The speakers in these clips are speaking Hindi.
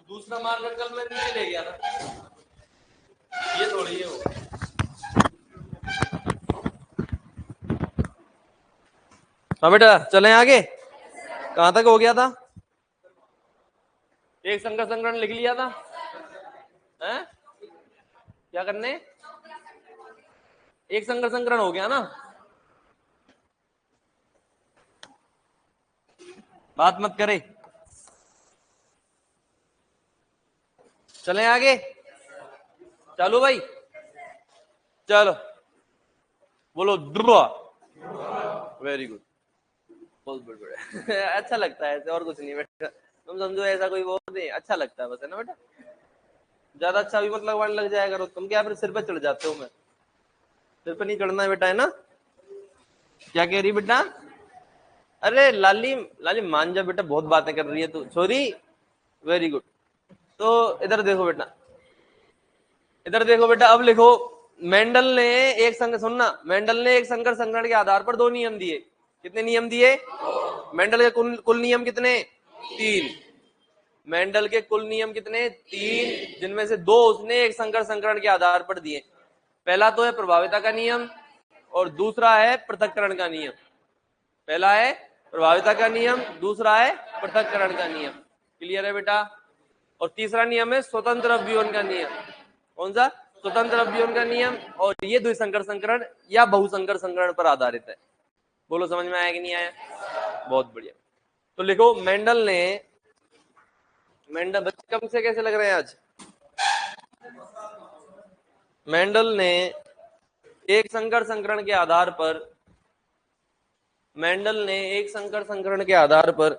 दूसरा मार्कर कल मैं नीचे ले गया था, ये थोड़ी है वो। हाँ बेटा चलें आगे। कहां तक हो गया था? एक संकर संकरण लिख लिया था हैं? क्या करने? एक संकर संकरण हो गया ना। बात मत करे, चलें आगे। चलो भाई चलो बोलो ध्रुव। वेरी गुड, बहुत बढ़िया। अच्छा लगता है ऐसे, और कुछ नहीं बेटा, तुम समझो ऐसा कोई वो नहीं, अच्छा लगता है बस, है ना बेटा। ज्यादा अच्छा भी मत लगवाने लग जाया करो, तुम क्या फिर सिर पे चढ़ जाते हो। मैं सिर पे नहीं चढ़ना है बेटा, है ना। क्या कह रही बेटा? अरे लाली लाली मान जा बेटा, बहुत बातें कर रही है तू छोरी। Very good. तो इधर देखो बेटा, इधर देखो बेटा, अब लिखो। मेंडल ने एक संकर, सुनना, मेंडल ने एक संकर संकरण के आधार पर दो नियम दिए। कितने नियम दिए? मेंडल के कुल नियम कितने? 3। मेंडल के कुल नियम कितने? 3, जिनमें से 2 उसने एक संकर संकरण के आधार पर दिए। पहला तो है प्रभाविता का नियम, और दूसरा है पृथक्करण का नियम। पहला है प्रभाविता का नियम, दूसरा है पृथक्करण का नियम। क्लियर है बेटा? और तीसरा नियम है स्वतंत्र अवयवों का नियम। कौन सा? स्वतंत्र अवयवों का नियम। और ये द्विसंकर संकरण या बहुसंकर संकरण पर आधारित है। बोलो समझ में आया कि नहीं आया? बहुत बढ़िया। तो लिखो, मेंडल बच्चे कम से कैसे लग रहे हैं आज? मेंडल ने एक संकर संकरण के आधार पर, मेंडल ने एक संकर संकरण के आधार पर,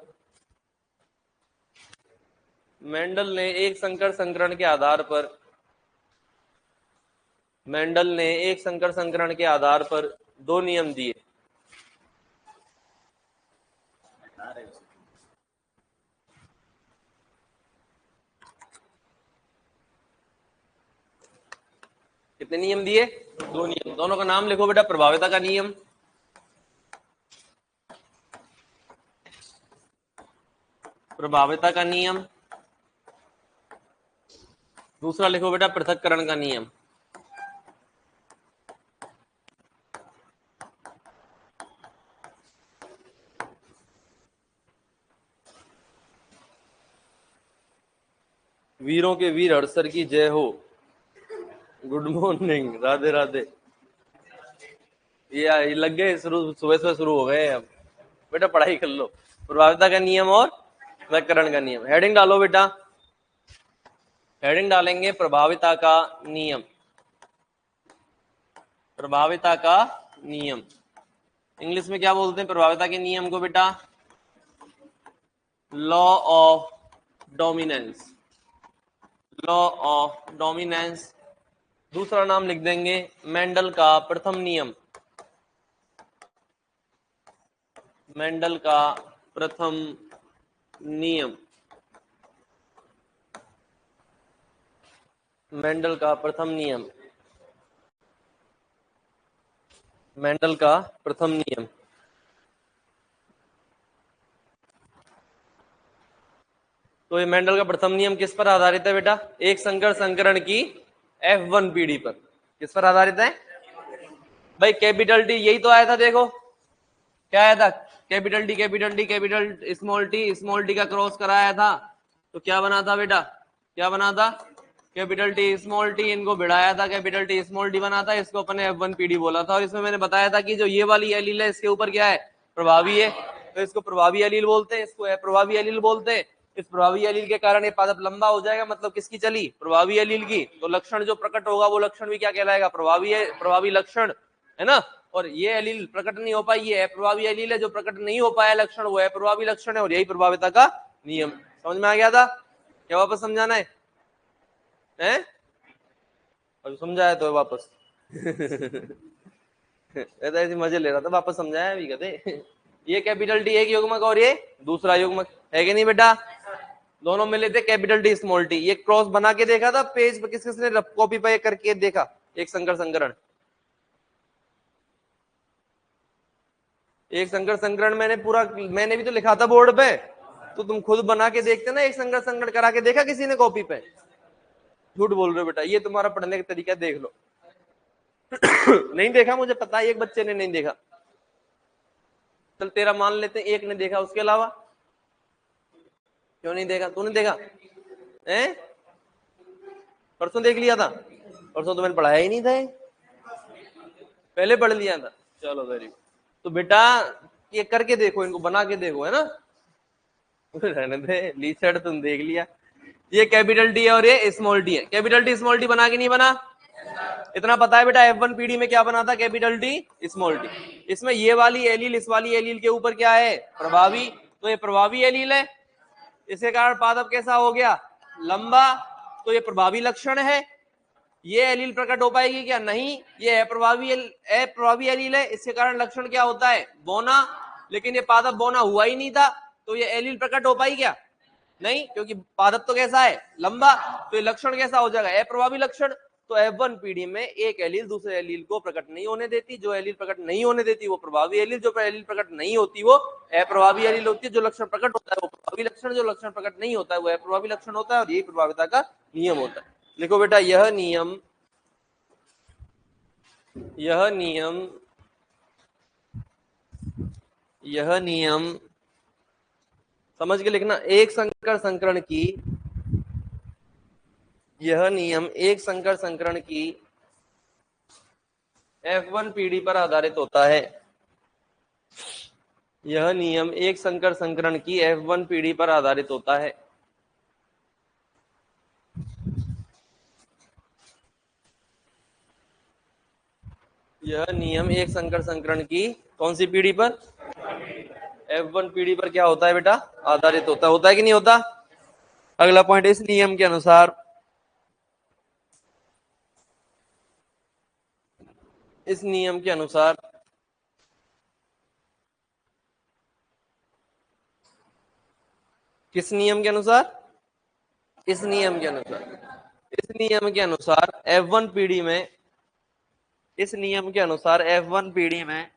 मेंडल ने एक संकर संकरण के आधार पर, मेंडल ने एक संकर संकरण के आधार पर 2 नियम दिए। कितने नियम दिए? 2 नियम। दोनों का नाम लिखो बेटा। प्रभाविता का नियम, प्रभाविता का नियम। दूसरा लिखो बेटा पृथक्करण का नियम। वीरों के वीर हर्षर की जय हो। Good morning, Radhe Radhe. ये लग गए शुरू, सुबह सुबह शुरू हो गए। अब बेटा पढ़ाई कर लो। प्रभाविता का नियम और पृथक्करण का नियम। हेडिंग डालो बेटा, हेडिंग डालेंगे प्रभाविता का नियम। प्रभाविता का नियम इंग्लिश में क्या बोलते हैं प्रभाविता के नियम को बेटा? Law of dominance. Law of dominance. दूसरा नाम लिख देंगे मेंडल का प्रथम नियम। मेंडल का प्रथम नियम। मेंडल का प्रथम नियम। मेंडल का प्रथम नियम। तो ये मेंडल का प्रथम नियम किस पर आधारित है बेटा? एक संकर संकरण की F1 पीढ़ी पर। किस पर आधारित है भाई? कैपिटल टी, यही तो आया था। देखो क्या आया था? Capital T capital T capital small T का क्रॉस कराया था, तो क्या बना था बेटा? क्या बना था? कैपिटल टी स्मॉल टी, इनको भिड़ाया था, कैपिटल टी स्मॉल टी बना था। इसको अपने F1 पीढ़ी बोला था। और इसमें मैंने बताया था कि जो ये वाली एलील है इसके ऊपर क्या है? प्रभावी है, तो इसको प्रभावी एलील बोलते हैं, इसको प्रभावी एलील बोलते हैं। इस प्रभावी एलील के कारण ये पादप लंबा हो जाएगा, मतलब किसकी चली? प्रभावी एलील की। तो लक्षण जो प्रकट होगा वो लक्षण भी क्या कहलाएगा? प्रभावी लक्षण, है ना। और ये एलील प्रकट नहीं हो पाई, ये अप्रभावी एलील है। जो प्रकट नहीं हो पाया लक्षण वो अप्रभावी लक्षण है, और यही प्रभाविता का नियम। समझ में आ गया था? क्या वापस समझाना है? हैं? अभी समझाया तो वापस। ऐसे मजे ले रहा था, वापस समझाया अभी कहते। ये कैपिटल टी एक युग्मक और ये दूसरा युग्मक है कि नहीं बेटा? दोनों मिले थे कैपिटल टी स्मॉल टी। ये क्रॉस बना के देखा था पेज पे, किस किसने कॉपी पे करके देखा? एक संकर संकरण, एक संकर संकरण मैंने भी तो लिखा था बोर्ड पे। तो तुम खुद बना के देखते ना, एक संगठ संगठ करा के देखा किसी ने कॉपी पे? झूठ बोल रहे हो बेटा, ये तुम्हारा पढ़ने का तरीका देख लो। नहीं देखा, मुझे पता है एक बच्चे ने नहीं देखा। चल तेरा मान लेते एक ने देखा, उसके अलावा क्यों नहीं देखा? तूने देखा हैं? परसों देख लिया था? परसों तो मैंने पढ़ाया ही नहीं था, पहले पढ़ लिया था। चलो वेरी गुड। तो बेटा ये करके देखो, इनको बना के देखो, है ना? रहने दे, लीसेट तुम देख लिया। ये कैपिटल डी और ये स्मॉल डी है। कैपिटल डी स्मॉल डी बना के नहीं बना? इतना पता है बेटा F1 पीडी में क्या बना था? Capital D small D. इसमें ये वाली एलील इस वाली एलील के ऊपर क्या है? प्रभावी। तो ये प्रभावी एलील है, इसके कारण पादप कैसा हो गया? लंबा। तो ये प्रभावी लक्षण है। ये एलील प्रकट हो पाएगी क्या? नहीं। ये अप्रभावी एलील है, इसके कारण लक्षण क्या होता है? बौना। लेकिन ये पादप बौना हुआ ही नहीं था, तो ये एलील प्रकट हो पाई क्या? नहीं, क्योंकि पादप तो कैसा है? लंबा। तो ये लक्षण कैसा हो जाएगा? अप्रभावी लक्षण। तो F1 पीढ़ी में एक एलील दूसरे एलील को प्रकट नहीं होने देती। जो एलील प्रकट नहीं होने देती वो प्रभावी एलील, जो एलील प्रकट नहीं होती वो अप्रभावी एलील होती है। जो लक्षण प्रकट होता है वो प्रभावी लक्षण, जो लक्षण प्रकट नहीं होता है वो अप्रभावी लक्षण होता है। और यही प्रभाविता का नियम होता है। लिखो बेटा, यह नियम समझ के लिखना। एक संकर संकरण की, यह नियम एक संकर संकरण की F1 पीढ़ी पर आधारित होता है। यह नियम एक संकर संकरण की F1 पीढ़ी पर आधारित होता है। यह नियम एक संकर संकरण की कौन सी पीढ़ी पर? F1 पीढ़ी पर क्या होता है बेटा? आधारित होता है। होता है कि नहीं होता? अगला पॉइंट, इस नियम के अनुसार, इस नियम के अनुसार किस नियम के अनुसार? इस नियम के अनुसार। इस नियम के अनुसार F1 पीढ़ी में, इस नियम के अनुसार F1 पीढ़ी में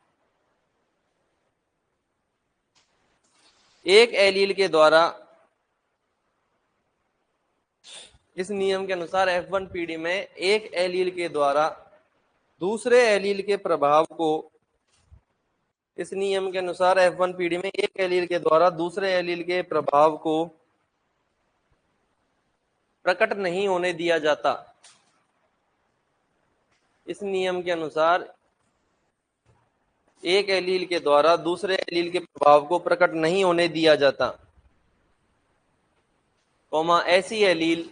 एक एलील के द्वारा, इस नियम के अनुसार F1 पीढ़ी में एक एलील के द्वारा दूसरे एलील के प्रभाव को, इस नियम के अनुसार F1 पीढ़ी में एक एलील के द्वारा दूसरे एलील के प्रभाव को प्रकट नहीं होने दिया जाता। इस नियम के अनुसार एक एलील के द्वारा दूसरे एलील के प्रभाव को प्रकट नहीं होने दिया जाता, कौमा ऐसी एलील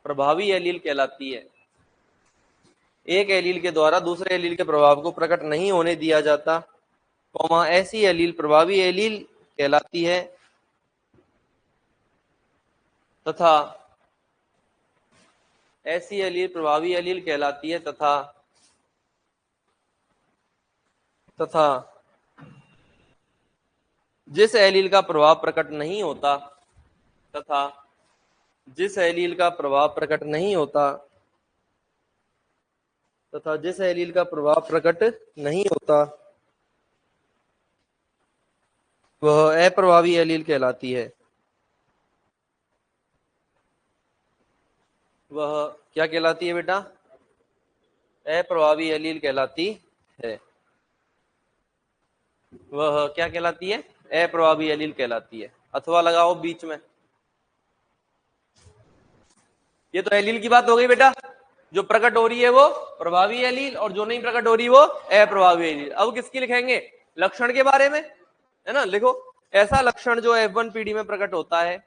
प्रभावी एलील कहलाती है। एक एलील के द्वारा दूसरे एलील के प्रभाव को प्रकट नहीं होने दिया जाता, कौमा ऐसी एलील प्रभावी एलील कहलाती है, तथा ऐसी एलील प्रभावी एलील कहलाती है, तथा जिस एलील का प्रभाव प्रकट नहीं होता, तथा जिस एलील का प्रभाव प्रकट नहीं होता, तथा जिस एलील का प्रभाव प्रकट नहीं होता वह अप्रभावी एलील कहलाती है। वह क्या कहलाती है बेटा? अप्रभावी एलील कहलाती है। वह क्या कहलाती है? अप्रभावी एलील कहलाती है। अथवा लगाओ बीच में। ये तो एलील की बात हो गई बेटा, जो प्रकट हो रही है वो प्रभावी एलील और जो नहीं प्रकट हो रही वो अप्रभावी एलील। अब किसकी लिखेंगे? लक्षण के बारे में, है ना? लिखो, ऐसा लक्षण जो F1 पीढ़ी में प्रकट होता है,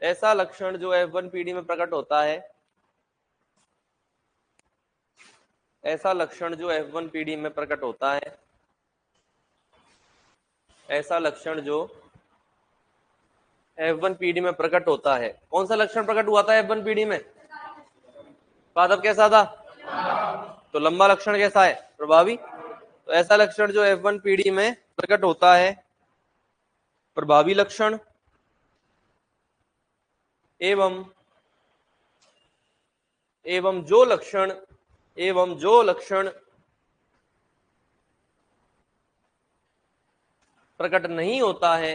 ऐसा लक्षण जो F1 पीढ़ी में प्रकट होता है, ऐसा लक्षण जो F1 पीढ़ी में प्रकट होता है, ऐसा लक्षण जो F1 पीढ़ी में प्रकट होता है। कौन सा लक्षण प्रकट हुआ था F1 पीढ़ी में? पादप कैसा था? तो लंबा लक्षण कैसा है? प्रभावी। तो ऐसा लक्षण जो F1 पीढ़ी में प्रकट होता है, प्रभावी लक्षण, एवं जो लक्षण प्रकट नहीं होता है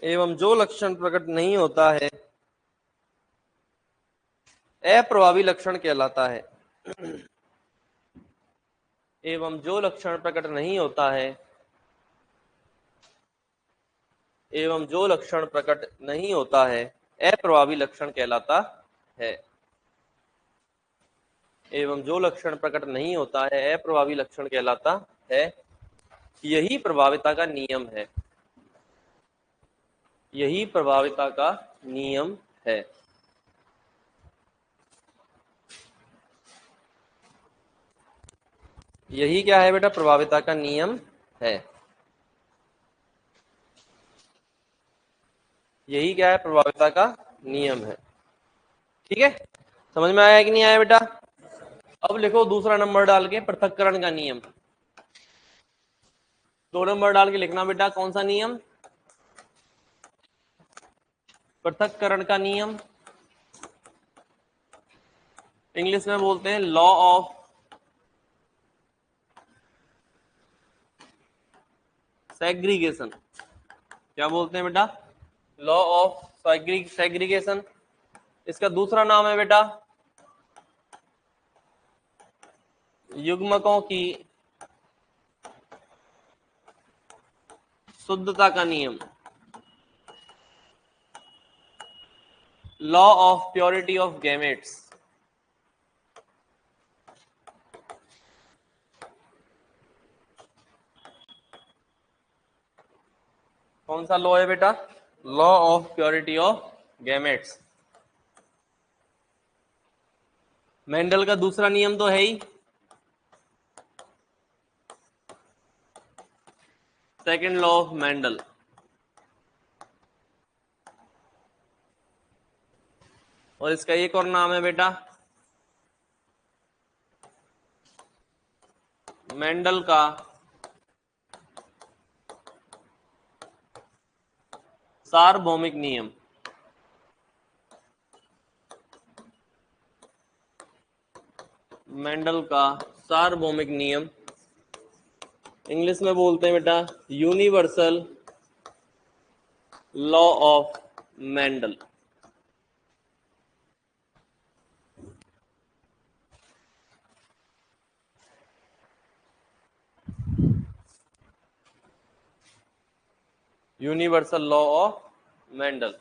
एवं जो लक्षण प्रकट नहीं होता है अप्रभावी लक्षण कहलाता है। एवं जो लक्षण प्रकट नहीं होता है एवं जो लक्षण प्रकट नहीं होता है अप्रभावी लक्षण कहलाता है। एवं जो लक्षण प्रकट नहीं होता है अप्रभावी लक्षण कहलाता है। यही प्रभाविता का नियम है। यही प्रभाविता का नियम है। यही क्या है बेटा? प्रभाविता का नियम है। यही क्या है? प्रभाविता का नियम है। ठीक है, समझ में आया कि नहीं आया बेटा? अब लिखो दूसरा नंबर डाल के पृथक्करण का नियम। 2 नंबर डाल के लिखना बेटा, कौन सा नियम? पृथक्करण का नियम। इंग्लिश में बोलते हैं लॉ ऑफ सेग्रीगेशन। क्या बोलते हैं बेटा? Law of segregation. इसका दूसरा नाम है बेटा युग्मकों की शुद्धता का नियम। Law of purity of gametes. कौन सा लॉ है बेटा? Law of purity of gametes. Mendel का दूसरा नियम तो है ही, सेकेंड लॉ ऑफ मेंडल। और इसका एक और नाम है बेटा मेंडल का सार्वभौमिक नियम। मेंडल का सार्वभौमिक नियम, इंग्लिश में बोलते हैं बेटा universal law of Mendel. Universal law of Mendel.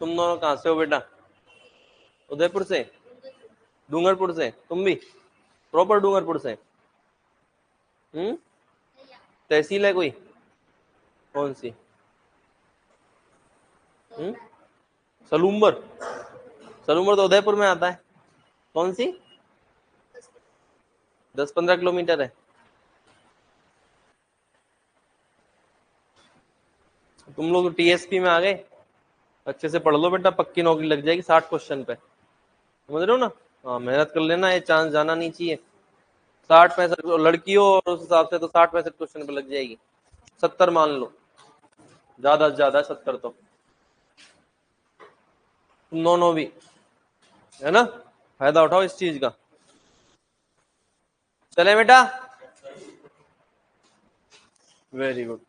तुम दोनों कहां से हो बेटा? उदयपुर से? डूंगरपुर से? तुम भी प्रॉपर डूंगरपुर से? तहसील है कोई? कौन सी? सलूम्बर? सलूम्बर तो उदयपुर में आता है। कौन सी? 10-15 किलोमीटर है। तुम लोग टीएसपी में आ गए। अच्छे से पढ़ लो बेटा, पक्की नौकरी लग जाएगी 60 क्वेश्चन पे। समझ रहे हो ना? हाँ, मेहनत कर लेना, ये चांस जाना नहीं चाहिए। 60-65 लड़की हो और उस हिसाब से तो 60-65 क्वेश्चन पे लग जाएगी। 70 मान लो, ज्यादा से ज्यादा 70 तो। तुम दोनों भी है ना, फायदा उठाओ इस चीज का। चले बेटा, वेरी गुड।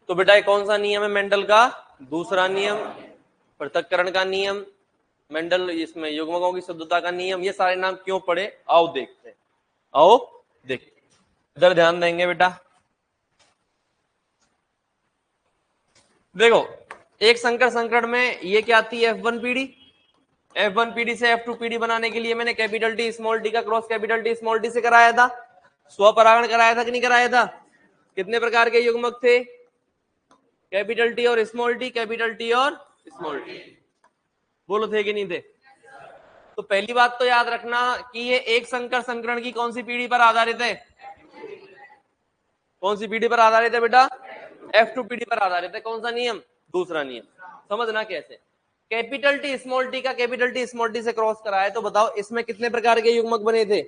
तो बेटा ये कौन सा नियम है मेंडल का? दूसरा नियम, पृथक्करण का नियम। मेंडल इसमें युग्मकों की शुद्धता का नियम। ये सारे नाम क्यों पढ़े, आओ देखते हैं। आओ देखते, इधर ध्यान देंगे बेटा। देखो, एक संकर संकरण में ये क्या आती है? F1 पीढ़ी। F1 पीढ़ी से F2 पीढ़ी बनाने के लिए मैंने कैपिटल टी स्मॉल टी का cross capital T small T से कराया था। स्वपरागण कराया था कि नहीं कराया था? कितने प्रकार के युग्मक थे? कैपिटल टी और स्मॉल टी, कैपिटल टी और स्मॉल टी। बोलो थे कि नहीं थे? तो पहली बात तो याद रखना कि ये एक संकर संकरण की कौन सी पीढ़ी पर आधारित है? कौन सी पीढ़ी पर आधारित है बेटा? F2 पीढ़ी पर आधारित है। कौन सा नियम? दूसरा नियम। समझना कैसे। कैपिटल टी स्मॉल टी का कैपिटल टी स्मॉल टी से क्रॉस कराया, तो बताओ इसमें कितने प्रकार के युग्मक बने थे?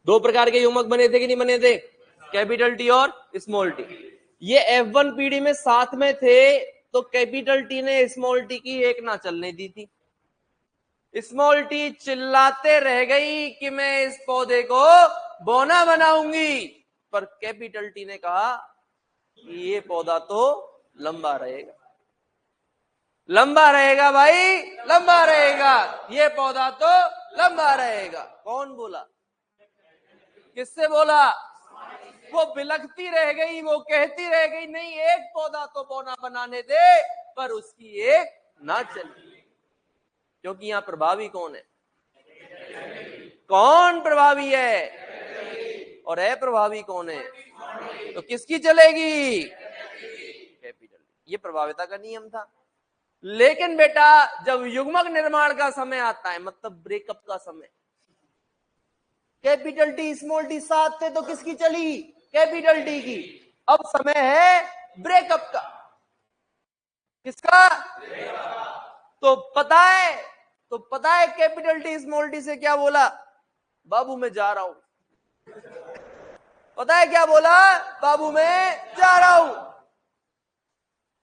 2 प्रकार के युग्मक बने थे कि नहीं बने थे? कैपिटल टी और स्मॉल टी। ये F1 पीढ़ी में साथ में थे तो कैपिटल टी ने स्मॉल टी की एक ना चलने दी थी। स्मॉल टी चिल्लाते रह गई कि मैं इस पौधे को बोना बनाऊंगी, पर कैपिटल टी ने कहा कि ये पौधा तो लंबा रहेगा, लंबा रहेगा भाई, लंबा रहेगा, ये पौधा तो लंबा रहेगा। कौन बोला? किससे बोला? वो बिलखती रह गई, वो कहती रह गई नहीं एक पौधा तो बोना बनाने दे, पर उसकी एक ना चली। क्योंकि यहां प्रभावी कौन है? कौन प्रभावी है? और अप्रभावी कौन है? तो किसकी चलेगी? कैपिटल। ये प्रभाविता का नियम था। लेकिन बेटा जब युग्मक निर्माण का समय आता है, मतलब ब्रेकअप का समय, कैपिटल टी स्मॉल टी साथ थे तो किसकी चली? कैपिटल टी की। अब समय है ब्रेकअप का। किसका? तो पता है कैपिटल टी स्मॉल टी से क्या बोला? बाबू मैं जा रहा हूं। पता है क्या बोला? बाबू मैं जा रहा हूं,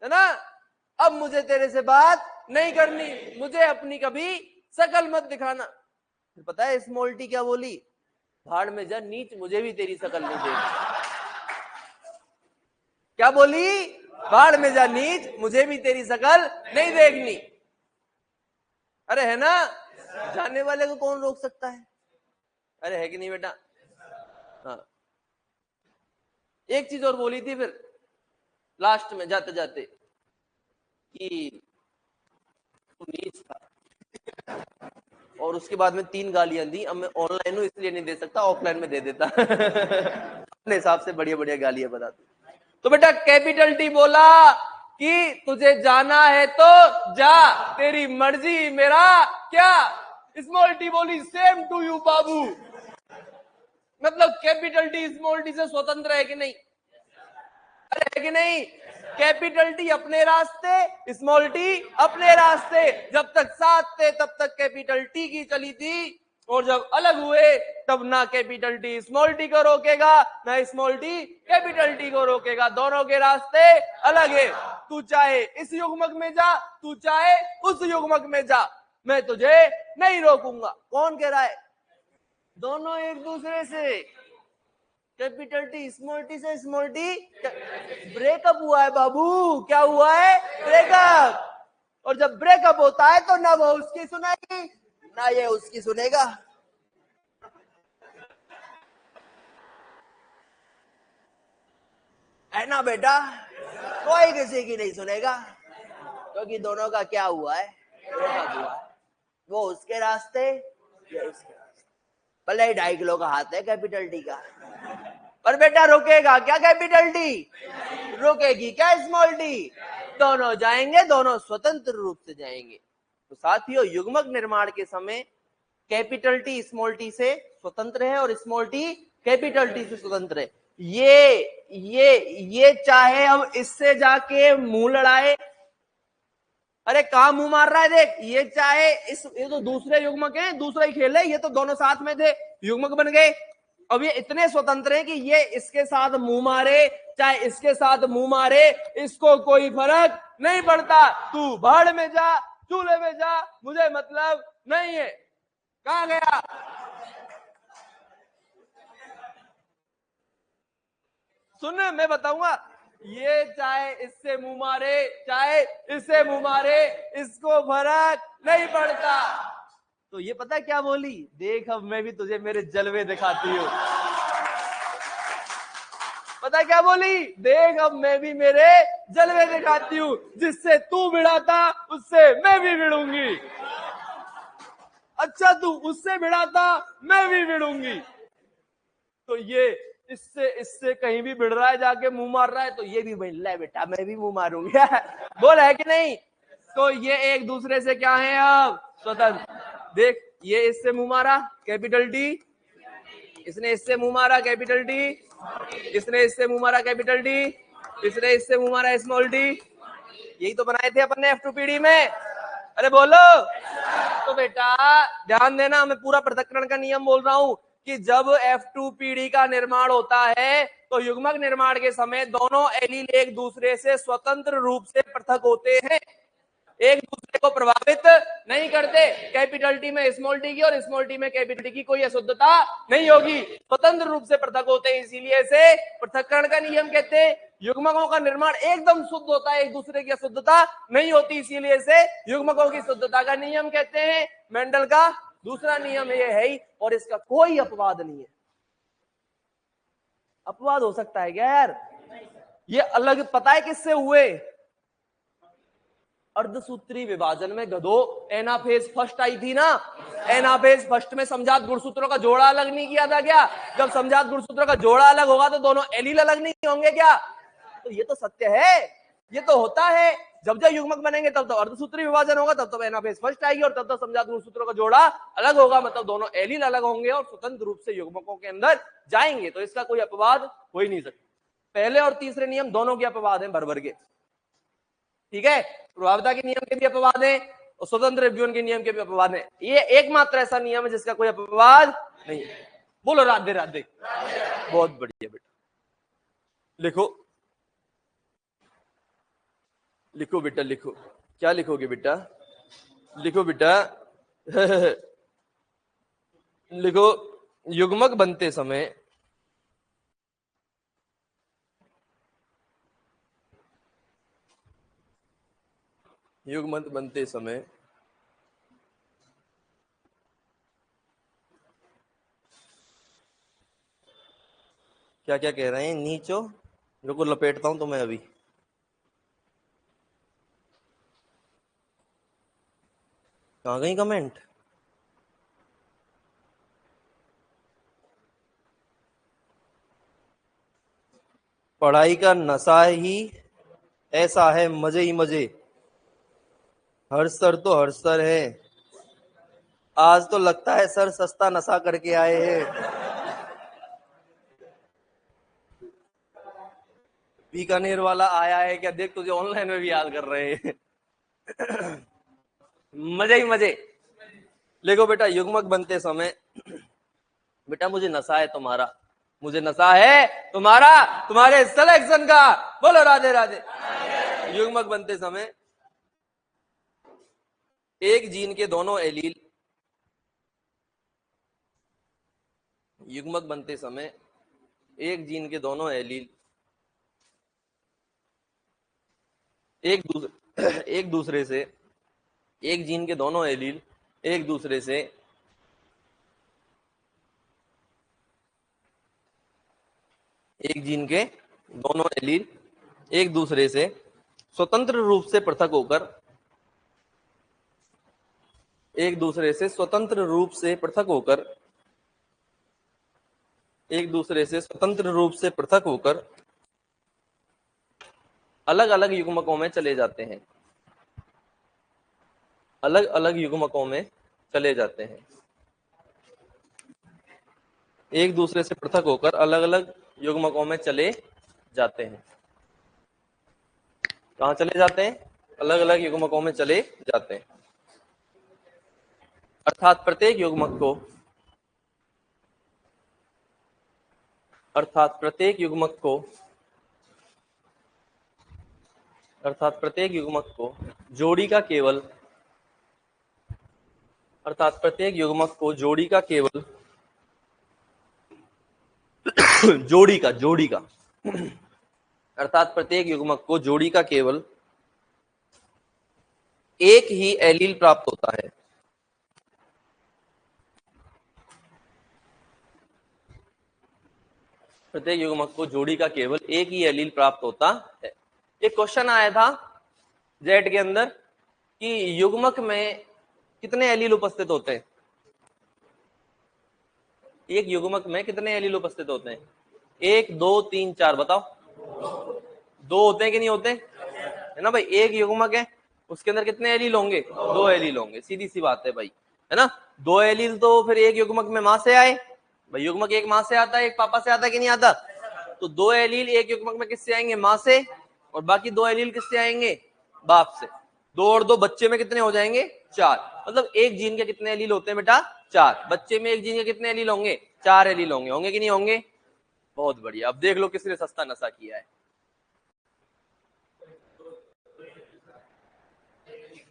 है ना? अब मुझे तेरे से बात नहीं करनी, मुझे अपनी कभी शकल मत दिखाना। पता है स्मॉल टी क्या बोली? भाड़ में जा नीच, मुझे भी तेरी शकल नहीं देखनी। क्या बोली? भाड़ में जा नीच, मुझे भी तेरी शकल नहीं देखनी। अरे है ना? जाने वाले को कौन रोक सकता है? अरे है कि नहीं बेटा? हाँ। एक चीज और बोली थी फिर लास्ट में जाते जाते कि तू नीच था, और उसके बाद में 3 गालियां दी। अब मैं ऑनलाइन हूं इसलिए नहीं दे सकता, ऑफलाइन में दे देता अपने हिसाब से बढ़िया बढ़िया गालियां बता दू। तो बेटा कैपिटल टी बोला कि तुझे जाना है तो जा, तेरी मर्जी, मेरा क्या। स्मॉल टी बोली सेम टू यू बाबू। मतलब कैपिटल टी स्मॉल टी से स्वतंत्र है कि नहीं? अरे है कि नहीं? कैपिटल टी अपने रास्ते, स्मॉल टी अपने रास्ते। जब तक साथ थे तब तक कैपिटल टी की चली थी, और जब अलग हुए तब ना कैपिटल टी स्मॉल टी को रोकेगा, ना स्मॉल टी कैपिटल टी को रोकेगा। दोनों के रास्ते अलग है। तू चाहे इस युग्मक में जा, तू चाहे उस युग्मक में जा, मैं तुझे नहीं रोकूंगा। कौन कह रहा है? दोनों एक दूसरे से। कैपिटल टी स्मॉल टी से स्मॉल टी ब्रेकअप हुआ है बाबू। क्या हुआ है? ब्रेकअप। और जब ब्रेकअप होता है तो ना वो उसकी सुनेगी ना ये उसकी सुनेगा। है ना बेटा? कोई किसी की नहीं सुनेगा, क्योंकि दोनों का क्या हुआ है? ब्रेकअप हुआ है। वो उसके रास्ते, ये उसके रास्ते। भले ही 2.5 किलो का हाथ है कैपिटल टी का, पर बेटा रुकेगा क्या कैपिटल टी? रुकेगी क्या स्मॉल टी? दोनों जाएंगे, दोनों स्वतंत्र रूप से जाएंगे। तो साथियों युग्मक निर्माण के समय कैपिटल टी स्मॉल टी से स्वतंत्र है और स्मॉल टी कैपिटल टी से स्वतंत्र है। ये चाहे हम इससे जाके मुंह लड़ाए। अरे कहां मुंह मार रहा है देख, ये चाहे ये तो दूसरे युग्मक है, दूसरा ही खेल है, ये तो दोनों साथ में थे, युग्मक बन गए। अब ये इतने स्वतंत्र हैं कि ये इसके साथ मुंह मारे चाहे इसके साथ मुंह मारे, इसको कोई फर्क नहीं पड़ता। तू भाड़ में जा, चूल्हे में जा, मुझे मतलब नहीं है। कहां गया? सुन मैं बताऊंगा, ये चाहे इससे मुंह मारे चाहे इससे मुंह मारे, इसको फर्क नहीं पड़ता। तो ये पता क्या बोली? देख अब मैं भी तुझे मेरे जलवे दिखाती हूँ। पता क्या बोली? देख अब मैं भी मेरे जलवे दिखाती हूँ, जिससे तू भिड़ा था उससे मैं भी भिड़ूंगी। अच्छा तू उससे भिड़ा था, मैं भी भिड़ूंगी। तो ये इससे इससे कहीं भी भिड़ रहा है, जाके मुंह मार रहा है, तो ये भी भिड़ रहा है बेटा, मैं भी मुंह मारूंगी बोल है कि नहीं? तो ये एक दूसरे से क्या है? अब स्वतंत्र। देख ये इससे मुंह मारा कैपिटल टी, इसने इससे मुंह मारा कैपिटल टी, इसने इससे मुंह मारा कैपिटल टी, इसने इससे मुंह मारा स्मॉल टी। यही तो बनाए थे अपन ने F2 पीढ़ी में। अरे बोलो। तो बेटा ध्यान देना, मैं पूरा पृथक्करण का नियम बोल रहा हूं कि जब F2 पीढ़ी का निर्माण होता है तो युग्मक निर्माण के समय दोनों एलील एक दूसरे से स्वतंत्र रूप से पृथक होते हैं, एक दूसरे को प्रभावित नहीं करते। कैपिटल टी में स्मॉल टी की और स्मॉल टी में कैपिटल टी की कोई अशुद्धता नहीं होगी, स्वतंत्र रूप से पृथक होते हैं, इसीलिए इसे पृथक्करण का नियम कहते हैं। युग्मकों का निर्माण एकदम शुद्ध होता है, एक दूसरे की अशुद्धता नहीं होती, इसीलिए इसे युग्मकों की शुद्धता का नियम कहते हैं। मेंडल का दूसरा नियम ये है ही, और इसका कोई अपवाद नहीं है। अपवाद हो सकता है क्या यार? ये अलग पता है किससे हुए? अर्धसूत्री विभाजन में गधो एनाफेज फर्स्ट आई थी ना। एनाफेज फर्स्ट में समजात गुणसूत्रों का जोड़ा अलग नहीं किया था क्या? जब समजात गुणसूत्रों का जोड़ा अलग होगा तो दोनों एलील अलग नहीं होंगे क्या? तो ये तो सत्य है, ये तो होता है। जब जब युग्मक बनेंगे तब तो अर्धसूत्री विभाजन होगा, तब तब एनाफेज फर्स्ट आएगी और तब तब समजात गुणसूत्रों का जोड़ा अलग होगा, मतलब दोनों एलील अलग होंगे और स्वतंत्र रूप से युग्मकों के अंदर जाएंगे। तो इसका कोई अपवाद हो ही नहीं सकता। पहले और तीसरे नियम दोनों के अपवाद हैं भर भर के, ठीक है। प्रभावता के नियम के भी अपवाद है और स्वतंत्र विवरण के नियम के भी अपवाद है। ये एकमात्र ऐसा नियम है जिसका कोई अपवाद नहीं है। बोलो राधे राधे। बहुत बढ़िया बेटा, लिखो लिखो बेटा लिखो। क्या लिखोगे बेटा? लिखो बेटा लिखो, युग्मक बनते समय युग्मक बनते समय क्या क्या कह रहे हैं नीचो? रुको लपेटता हूं तुम्हें अभी। कहाँ गई कमेंट? पढ़ाई का नशा ही ऐसा है, मजे ही मजे, हर सर तो हर सर है। आज तो लगता है सर सस्ता नशा करके आए हैं। बीकानेर वाला आया है क्या? देख तुझे ऑनलाइन में भी याद कर रहे हैं। मजे ही मजे। देखो बेटा, युग्मक बनते समय बेटा मुझे नशा है तुम्हारा, मुझे नशा है तुम्हारा, तुम्हारे सिलेक्शन का। बोलो राधे राधे। युग्मक बनते समय एक जीन के दोनों एलील, युग्मक बनते समय एक जीन के दोनों एलील एक दूसरे से, एक जीन के दोनों एलील एक दूसरे से एक जीन के दोनों एलील एक दूसरे से स्वतंत्र रूप से पृथक होकर, एक दूसरे से स्वतंत्र रूप से पृथक होकर, एक दूसरे से स्वतंत्र रूप से पृथक होकर अलग अलग युग्मकों में चले जाते हैं, अलग अलग युग्मकों में चले जाते हैं। एक दूसरे से पृथक होकर अलग अलग युग्मकों में चले जाते हैं। कहां चले जाते हैं? अलग अलग युग्मकों में चले जाते हैं। अर्थात प्रत्येक युग्मक को, अर्थात प्रत्येक युग्मक को, अर्थात प्रत्येक युग्मक को जोड़ी का केवल, अर्थात प्रत्येक युग्मक को जोड़ी का केवल जोड़ी का अर्थात प्रत्येक युग्मक को जोड़ी का केवल एक ही एलील प्राप्त होता है। प्रत्येक युग्मक को जोड़ी का केवल एक ही एलील प्राप्त होता है। एक क्वेश्चन आया था जेड के अंदर कि युग्मक में कितने एलील उपस्थित होते हैं? एक युग्मक में कितने एलील उपस्थित होते हैं? 1 2 3 4 बताओ। 2 होते हैं कि नहीं होते? है ना भाई, एक युग्मक है उसके अंदर कितने एलील होंगे? 2 एलील होंगे, सीधी सी बात है भाई, है ना। 2 एलील तो फिर एक युग्मक में मां से आए भाई, युग्मक एक मां से आता है एक पापा से आता है कि नहीं आता? तो 2 एलील एक युग्मक में किससे आएंगे? मां से, और बाकी 2 एलील किससे आएंगे? बाप से। 2 और 2 बच्चे में कितने हो जाएंगे? 4। मतलब एक जीन के कितने एलील होते हैं बेटा? 4। बच्चे में एक जीन के कितने एलील होंगे? 4 एलील होंगे, होंगे कि नहीं होंगे? बहुत बढ़िया। अब देख लो किसने सस्ता नशा किया है।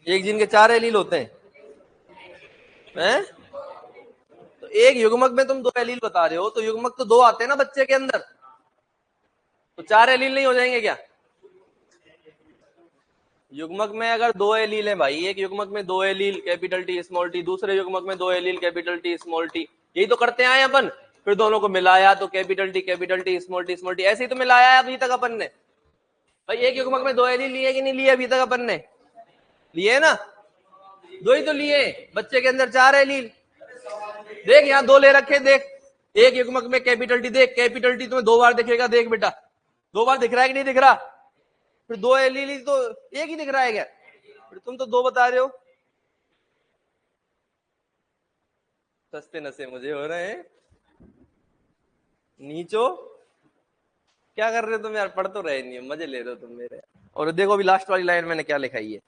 एक जीन के 4 एलील होते हैं? तो एक युग्मक में तुम 2 एलील बता रहे हो, तो युग्मक तो 2 आते हैं ना बच्चे के अंदर, तो 4 एलील नहीं हो जाएंगे क्या? युग्मक में अगर 2 एलील है भाई, एक युग्मक में 2 allele capital T small T, दूसरे युग्मक में 2 allele capital T small T, यही तो करते आए अपन। फिर दोनों को मिलाया तो कैपिटल टी स्मॉल टी, ऐसे ही तो मिलाया है अभी तक अपन ने। भाई एक युग्मक में 2 एलील लिए कि नहीं लिए अभी तक अपन ने? लिए ना, 2 ही तो लिए। बच्चे के अंदर 4 एलील। देख यहाँ 2 ले रखे, देख एक युग्मक में कैपिटल टी, देख कैपिटल टी तुम्हें 2 बार दिखेगा, देख बेटा 2 बार दिख रहा है कि नहीं दिख रहा? फिर 2 एलील तो एक ही दिख रहा है क्या? फिर तुम तो 2 बता रहे हो। सस्ते नशे मुझे हो रहे हैं। नीचो क्या कर रहे हो तुम यार? पढ़ तो रहे नहीं, मजे ले रहे हो तुम मेरे। और देखो अभी लास्ट वाली लाइन मैंने क्या लिखाई है।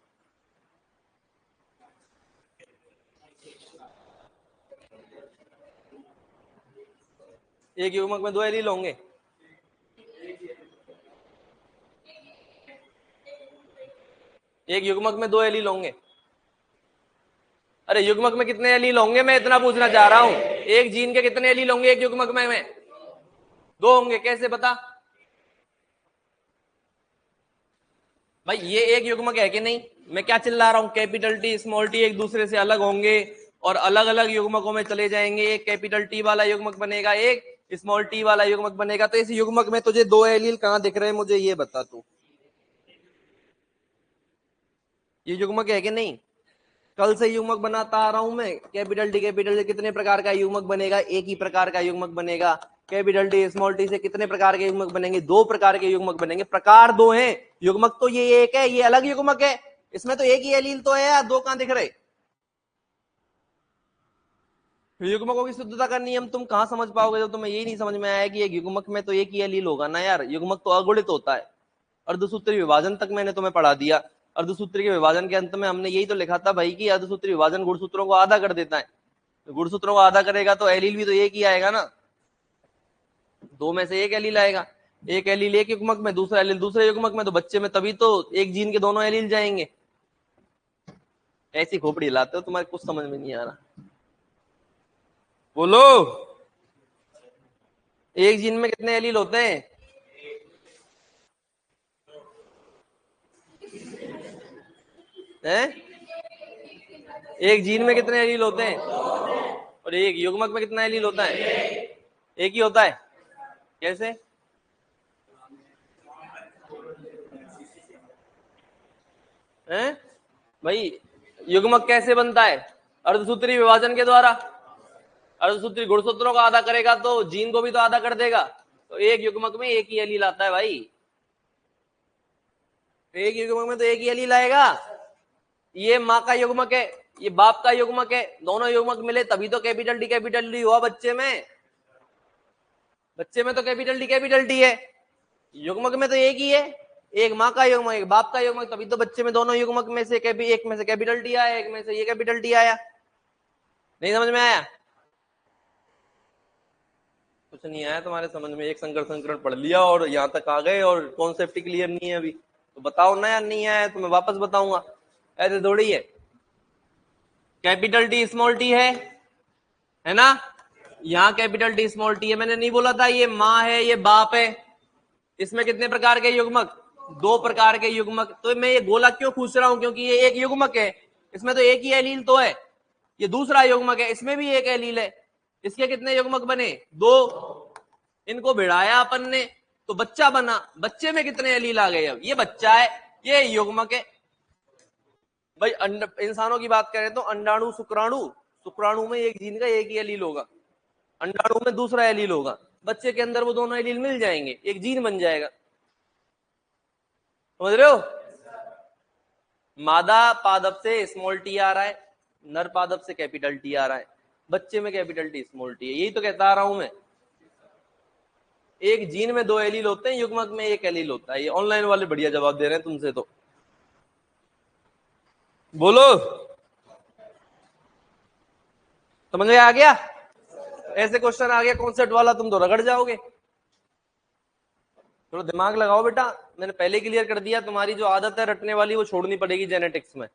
एक युग्मक में 2 एलील होंगे। एक युग्मक में 2 एलील होंगे। अरे युग्मक में कितने एलील होंगे, मैं इतना पूछना चाह रहा हूं। एक जीन के कितने एलील होंगे एक युग्मक में? 2 होंगे। कैसे पता? भाई ये एक युग्मक है कि नहीं? मैं क्या चिल्ला रहा हूं? कैपिटल टी स्मॉल टी एक दूसरे से अलग होंगे और अलग अलग युग्मकों में चले जाएंगे। एक कैपिटल टी वाला युग्मक बनेगा, एक स्मॉल टी वाला युग्मक बनेगा। तो इस युग्मक में तुझे 2 एलील कहां दिख रहे हैं, मुझे ये बता तू। ये युग्मक है कि नहीं? कल से युग्मक बनाता आ रहा हूं मैं। कैपिटल टी कितने प्रकार का युग्मक बनेगा? एक ही प्रकार का युग्मक बनेगा। कैपिटल टी स्मॉल टी से कितने प्रकार के युग्मक बनेंगे? 2 प्रकार के युग्मक बनेंगे। प्रकार 2 हैं, युग्मक तो ये एक है, ये अलग युग्मक है। इसमें तो एक ही एलील तो है यार, 2 कहां दिख रहे? युग्मकों की शुद्धता का नियम तुम कहां समझ पाओगे जब तुम्हें यही नहीं समझ में आया कि एक युग्मक में तो एक ही एलील होगा ना यार। युग्मक तो अगुणित होता है। अर्धसूत्री विभाजन तक मैंने तुम्हें पढ़ा दिया। अर्धसूत्री के विभाजन के अंत में हमने यही तो लिखा था भाई कि अर्धसूत्री विभाजन गुणसूत्रों को आधा कर देता है। तो गुणसूत्रों को आधा करेगा तो एलील भी तो एक ही आएगा ना। 2 में से एक एलील आएगा। एक एलील एक युग्मक में, दूसरा एलील दूसरे युग्मक में, तो बच्चे में तभी तो एक जीन के दोनों एलील जाएंगे। ऐसी खोपड़ी लाते हो, तुम्हारे कुछ समझ में नहीं आ रहा। बोलो एक जीन में कितने एलील होते हैं? हैं? एक जीन में कितने एलील होते हैं? और एक युग्मक में कितना एलील होता है? एक ही होता है। कैसे? हैं? भाई युग्मक कैसे बनता है? अर्धसूत्री विभाजन के द्वारा। अर्धसूत्री गुणसूत्रों को आधा करेगा तो जीन को भी तो आधा कर देगा। तो एक युग्मक में एक ही एलील आता है भाई। एक युग्मक में तो एक ही एलील आएगा। ये माँ का युग्मक है, ये बाप का युग्मक है, दोनों युग्मक मिले तभी तो कैपिटल डी हुआ बच्चे में। बच्चे में तो कैपिटल टी है। युग्मक में तो एक ही है, एक माँ का युग्मक एक बाप का युग्मक, तभी तो बच्चे में दोनों युग्मक में से एक में से कैपिटल टी आया, एक में से ये कैपिटल टी आया। नहीं समझ में आया? कुछ नहीं आया तुम्हारे समझ में? एक संकरण पढ़ लिया और यहाँ तक आ गए और कॉन्सेप्ट ही क्लियर नहीं है अभी। तो बताओ ना यार, नहीं आया तो मैं वापस बताऊंगा। ऐसे थोड़ी है। कैपिटल टी स्मॉल टी है ना? यहाँ कैपिटल टी स्मॉल टी है। मैंने नहीं बोला था ये माँ है ये बाप है? इसमें कितने प्रकार के युग्मक? 2 प्रकार के युग्मक। तो मैं ये गोला क्यों पूछ रहा हूं? क्योंकि ये एक युग्मक है, इसमें तो एक ही एलील तो है। ये दूसरा युग्मक है, इसमें भी एक एलील है। इसके कितने युग्मक बने? 2। इनको भिड़ाया अपन ने तो बच्चा बना। बच्चे में कितने एलील आ गए? अब ये बच्चा है, ये युग्मक है। भाई इंसानों की बात करें तो अंडाणु शुक्राणु, शुक्राणु में एक जीन का एक ही एलील होगा, अंडाणु में दूसरा एलील होगा। बच्चे के अंदर वो दोनों एलील मिल जाएंगे, एक जीन बन जाएगा। समझ रहे हो? मादा पादप से स्मॉल टी आ रहा है, नर पादप से कैपिटल टी आ रहा है, बच्चे में कैपिटल टी स्मॉल टी है। यही तो कहता आ रहा हूं मैं। एक जीन में 2 एलील होते हैं, युग्मक में एक एलील होता है। ये ऑनलाइन वाले बढ़िया जवाब दे रहे हैं तुमसे। तो बोलो समझ में आ गया? ऐसे क्वेश्चन आ गया कॉन्सेप्ट वाला, तुम तो रगड़ जाओगे। थोड़ा दिमाग लगाओ बेटा, मैंने पहले क्लियर कर दिया, तुम्हारी जो आदत है रटने वाली वो छोड़नी पड़ेगी जेनेटिक्स में।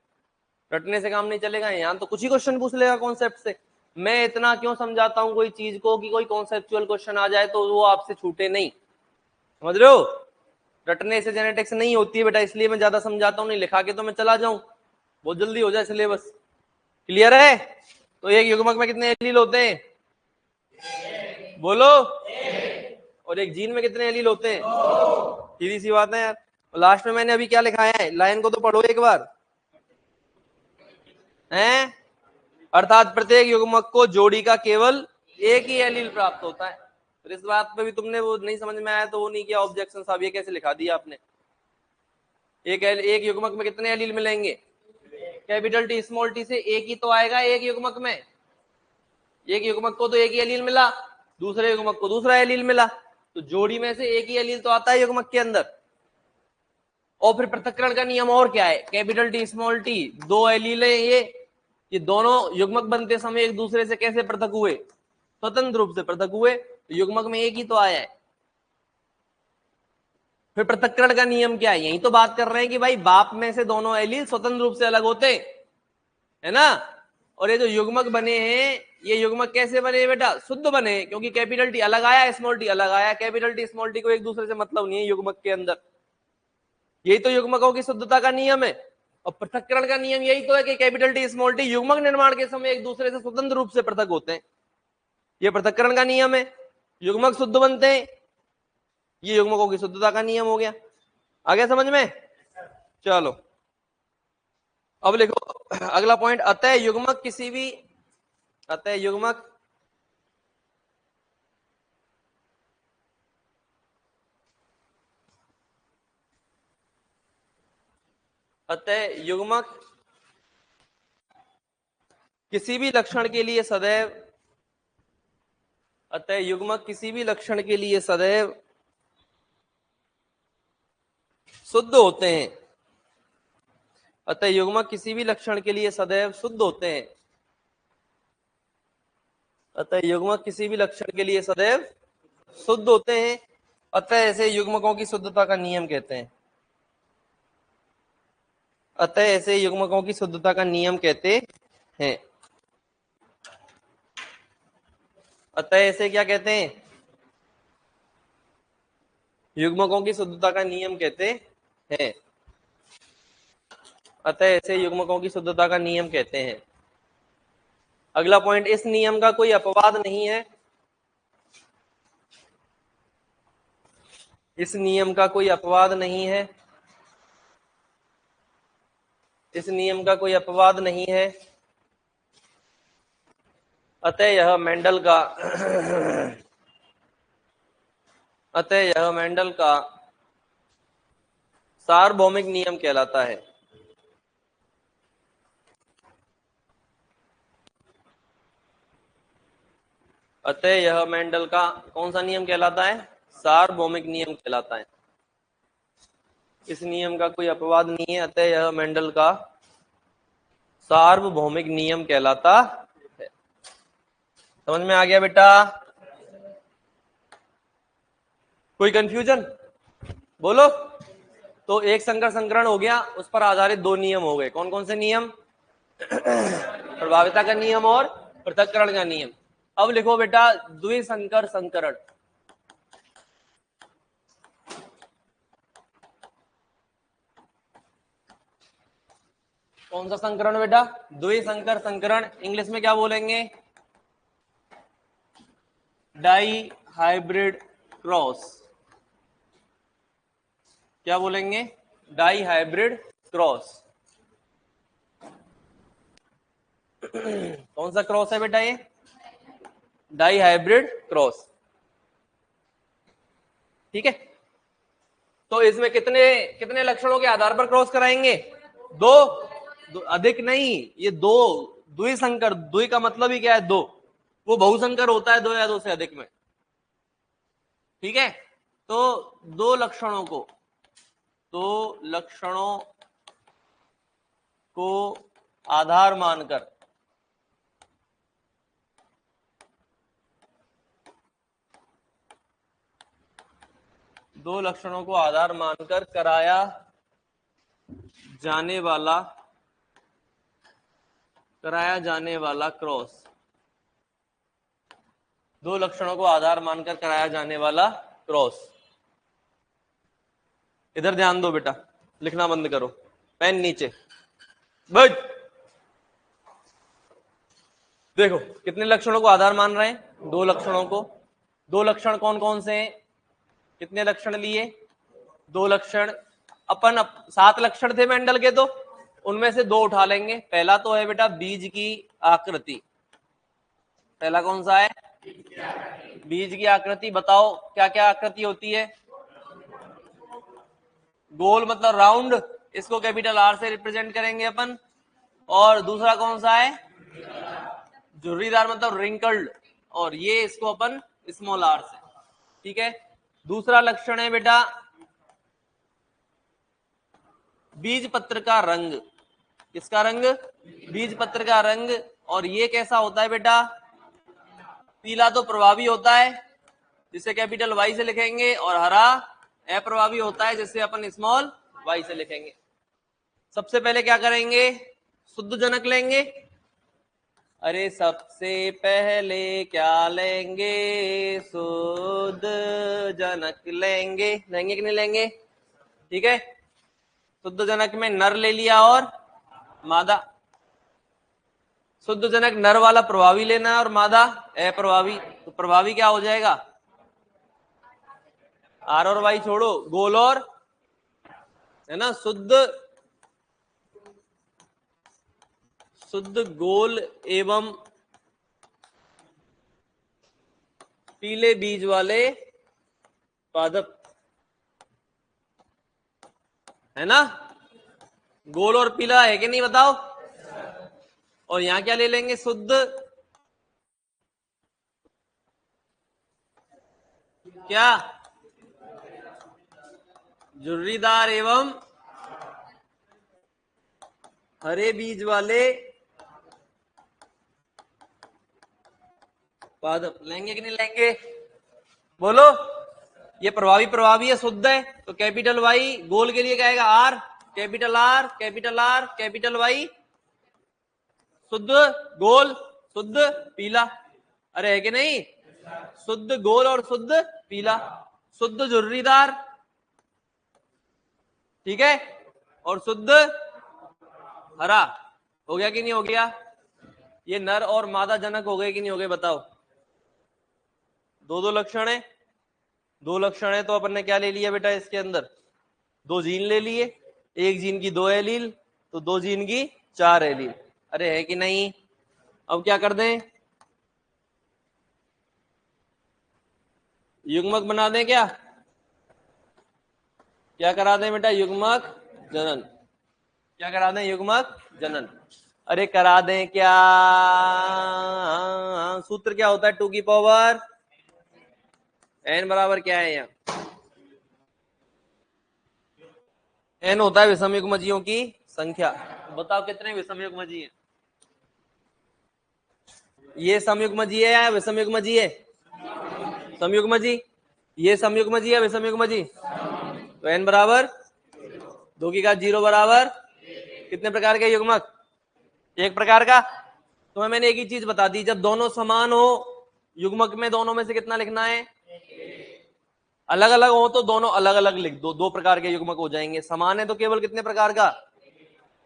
रटने से काम नहीं चलेगा, यहाँ तो कुछ ही क्वेश्चन पूछ लेगा कॉन्सेप्ट से। मैं इतना क्यों समझाता हूँ कोई चीज को कि कोई कॉन्सेप्चुअल क्वेश्चन आ जाए तो वो आपसे छूटे नहीं, समझ रहे हो? रटने से जेनेटिक्स नहीं होती है बेटा, इसलिए मैं ज्यादा समझाता हूँ, नहीं लिखा के तो मैं चला जाऊं, बहुत जल्दी हो जाए सिलेबस। क्लियर है? तो एक युग्मक में कितने एलील होते हैं? बोलो। और एक जीन में कितने एलील होते हैं? सीधी सी बात है यार। लास्ट में मैंने अभी क्या लिखाया है, लाइन को तो पढ़ो एक बार, हैं? अर्थात प्रत्येक युग्मक को जोड़ी का केवल एक ही एलील प्राप्त होता है। तो इस बात पे भी तुमने वो नहीं समझ में आया तो वो नहीं किया ऑब्जेक्शन साहब, ये कैसे लिखा दिया आपने? एक युग्मक में कितने एलील मिलेंगे? कैपिटल टी स्मॉल टी से एक ही तो आएगा एक युग्मक में। एक युग्मक को तो एक ही एलील मिला, दूसरे युग्मक को दूसरा एलील मिला, तो जोड़ी में से एक ही एलील तो आता है युग्मक के अंदर। और फिर पृथक्करण का नियम और क्या है? कैपिटल टी स्मॉल टी, दो एलील है ये दोनों युग्मक बनते समय एक दूसरे से कैसे पृथक हुए? स्वतंत्र रूप से पृथक हुए, तो युग्मक में एक ही तो आया है। फिर पृथक्करण का नियम क्या है? यही तो बात कर रहे हैं कि भाई बाप में से दोनों एलील स्वतंत्र रूप से अलग होते है ना। और ये जो युग्मक बने हैं, ये युग्मक कैसे बने बेटा? शुद्ध बने, क्योंकि कैपिटल टी अलग आया, स्मॉल टी अलग आया। कैपिटल टी स्मॉल टी को एक दूसरे से मतलब नहीं है युग्मक के अंदर। यही तो युग्मकों की शुद्धता का नियम है। और पृथक्करण का नियम यही तो है कि कैपिटल टी स्मॉल टी युग्मक निर्माण के समय एक दूसरे से स्वतंत्र रूप से पृथक होते हैं। ये पृथक्करण का नियम है। युग्मक शुद्ध बनते हैं, ये युग्मकों की शुद्धता का नियम हो गया। आ गया समझ में? चलो अब लिखो अगला पॉइंट, अतः युग्मक किसी भी, अतः युग्मक अतः युग्मक किसी भी लक्षण के लिए सदैव, अतः युग्मक किसी भी लक्षण के लिए सदैव शुद्ध होते हैं। अतः युग्मक किसी भी लक्षण के लिए सदैव शुद्ध होते हैं। अतः युग्मक किसी भी लक्षण के लिए सदैव शुद्ध होते हैं। अतः ऐसे युग्मकों की शुद्धता का नियम कहते हैं। अतः ऐसे युग्मकों की शुद्धता का नियम कहते हैं। अतः ऐसे क्या कहते हैं? युग्मकों की शुद्धता का नियम कहते हैं। अतः ऐसे युग्मकों की शुद्धता का नियम कहते हैं। अगला पॉइंट, इस नियम का कोई अपवाद नहीं है। इस नियम का कोई अपवाद नहीं है। इस नियम का कोई अपवाद नहीं है। अतः यह मेंडल का अतः यह मेंडल का सार्वभौमिक नियम कहलाता है। अतः यह मेंडल का कौन सा नियम कहलाता है? सार्वभौमिक नियम कहलाता है। इस नियम का कोई अपवाद नहीं है, अतः यह मेंडल का सार्वभौमिक नियम कहलाता है। समझ में आ गया बेटा? कोई कंफ्यूजन? बोलो। तो एक संकर संकरण हो गया, उस पर आधारित दो नियम हो गए। कौन कौन से नियम? प्रभाविता का नियम और पृथक्करण का नियम। अब लिखो बेटा द्विसंकर संकरण। कौन सा संकरण बेटा? द्विसंकर संकरण। इंग्लिश में क्या बोलेंगे? Dihybrid cross. क्या बोलेंगे? Dihybrid cross. कौन सा क्रॉस है बेटा ये? Dihybrid cross. ठीक है। तो इसमें कितने कितने लक्षणों के आधार पर क्रॉस कराएंगे? दो, अधिक नहीं, ये दो। द्विसंकर, द्वि का मतलब ही क्या है? दो। वो बहुसंकर होता है दो या दो से अधिक में। ठीक है। तो दो लक्षणों को, दो लक्षणों को आधार मानकर दो लक्षणों को आधार मानकर कराया जाने वाला क्रॉस। दो लक्षणों को आधार मानकर कराया जाने वाला क्रॉस। इधर ध्यान दो बेटा, लिखना बंद करो, पेन नीचे बैठ। देखो कितने लक्षणों को आधार मान रहे हैं? दो लक्षणों को। दो लक्षण कौन कौन से हैं? कितने लक्षण लिए? दो लक्षण। अपन 7 लक्षण थे मेंडल के, तो उनमें से 2 उठा लेंगे। पहला तो है बेटा बीज की आकृति। पहला कौन सा है? बीज की आकृति। बताओ क्या क्या आकृति होती है? गोल मतलब राउंड, इसको कैपिटल आर से रिप्रेजेंट करेंगे अपन। और दूसरा कौन सा है? झुर्रीदार मतलब रिंकल्ड, और ये इसको अपन स्मॉल आर से। ठीक है। दूसरा लक्षण है बेटा बीज पत्र का रंग। किसका रंग? बीज पत्र का रंग। और ये कैसा होता है बेटा? पीला तो प्रभावी होता है, जिसे कैपिटल वाई से लिखेंगे, और हरा अप्रभावी होता है, जिसे अपन स्मॉल वाई से लिखेंगे। सबसे पहले क्या करेंगे? शुद्ध जनक लेंगे। अरे सबसे पहले क्या लेंगे? शुद्ध जनक लेंगे। लेंगे कि नहीं लेंगे? ठीक है। शुद्ध जनक में नर ले लिया और मादा। शुद्ध जनक नर वाला प्रभावी लेना है और मादा अप्रभावी। तो प्रभावी क्या हो जाएगा? आर और वाई छोड़ो, गोल और, है ना, शुद्ध गोल एवं पीले बीज वाले पादप, है ना। गोल और पीला है कि नहीं बताओ? और यहां क्या ले लेंगे? शुद्ध क्या? झुर्रीदार एवं हरे बीज वाले पादप। लेंगे कि नहीं लेंगे? बोलो। ये प्रभावी है, शुद्ध है, तो कैपिटल वाई। गोल के लिए क्या आएगा? R, capital R, capital R, capital Y. शुद्ध गोल, शुद्ध पीला। अरे है कि नहीं? शुद्ध गोल और शुद्ध पीला। शुद्ध झुर्रीदार, ठीक है, और शुद्ध हरा। हो गया कि नहीं हो गया? ये नर और मादा जनक हो गए कि नहीं हो गए? बताओ। दो दो लक्षण है। दो लक्षण है तो अपन ने क्या ले लिया बेटा? इसके अंदर 2 जीन ले लिए। एक जीन की 2 एलील, तो 2 जीन की 4 एलील। अरे है कि नहीं? अब क्या कर दें? युग्मक बना दें क्या? क्या करा दें बेटा? युग्मक जनन। क्या करा दें? युग्मक जनन। अरे करा दें क्या? सूत्र क्या होता है? 2 की पावर n बराबर क्या है? यहाँ n होता है विषम युग्मजीयों की संख्या। बताओ कितने विषम युग्मजी हैं? ये समयुग्मजी है या विषम युग्मजी है? समयुग्मजी। ये समयुग्मजी है विषम युग्मजी? तो n बराबर 2 की घात 0 बराबर कितने प्रकार के युग्मक? एक प्रकार का। तो मैंने एक ही चीज बता दी, जब दोनों समान हो युग्मक में, दोनों में से कितना लिखना है? अलग अलग हो तो दोनों अलग अलग लिख दो, 2 प्रकार के युग्मक हो जाएंगे। समान है तो केवल कितने प्रकार का?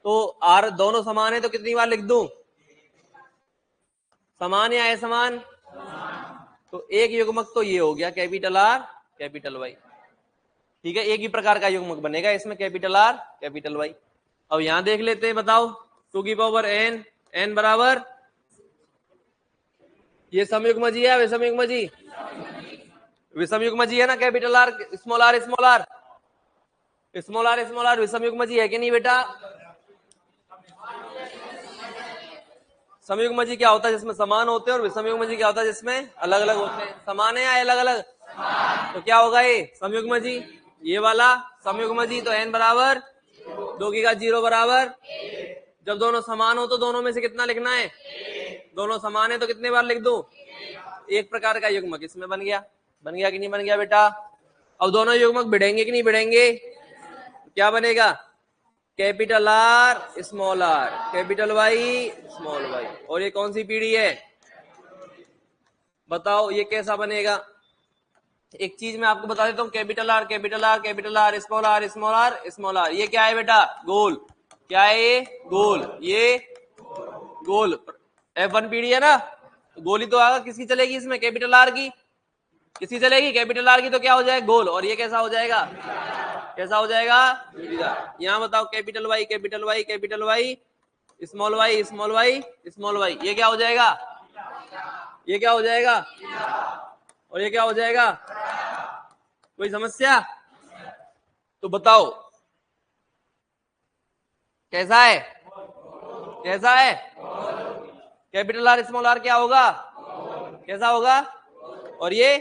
तो आर दोनों समान है तो कितनी बार लिख दूं? समान या असमान? तो एक युग्मक तो ये हो गया, कैपिटल आर कैपिटल वाई। ठीक है, एक ही प्रकार का युग्मक बनेगा इसमें, कैपिटल आर कैपिटल वाई। अब यहां देख लेते हैं, बताओ 2 की पावर n, n बराबर, ये समयुग्मजी है विषम युग्मजी? विषम युग्मजी है ना, capital R small are small are, small r विषम युग्मजी है कि नहीं बेटा? समयुग्मजी क्या होता है? जिसमें समान होते हैं, और विषम युग्मजी क्या होता है? जिसमें अलग अलग होते हैं। समान है या अलग अलग? तो क्या होगा ये? समयुग्मजी। ये वाला समयुग्मजी, तो n बराबर 2 की घात 0 बराबर, जब दोनों समान हो तो दोनों में से कितना लिखना है? दोनों समान है तो कितने बार लिख दूं? एक प्रकार का युग्मक इसमें बन गया। बन गया कि नहीं बन गया बेटा? अब दोनों युग्मक भिड़ेंगे कि नहीं भिड़ेंगे? क्या बनेगा? Capital R small are, capital Y small y. और ये कौन सी पीढ़ी है बताओ, ये कैसा बनेगा? एक चीज मैं आपको बता देता हूँ, capital R capital R capital R small are small are small r, ये क्या है बेटा? गोल। क्या है ये? गोल। ये गोल। F1 पीढ़ी है ना, गोल ही तो आगा। किसकी चलेगी इसमें? कैपिटल आर की। किसकी चलेगी? कैपिटल आर की। तो क्या हो जाएगा? गोल। और ये कैसा हो जाएगा? कैसा हो जाएगा? यहाँ बताओ, capital Y capital Y capital Y small y small y small y, ये क्या हो जाएगा? ये क्या हो जाएगा? और ये क्या हो जाएगा? कोई समस्या? तो बताओ कैसा है? कैसा है? कैपिटल आर स्मॉल आर क्या होगा? कैसा होगा? और ये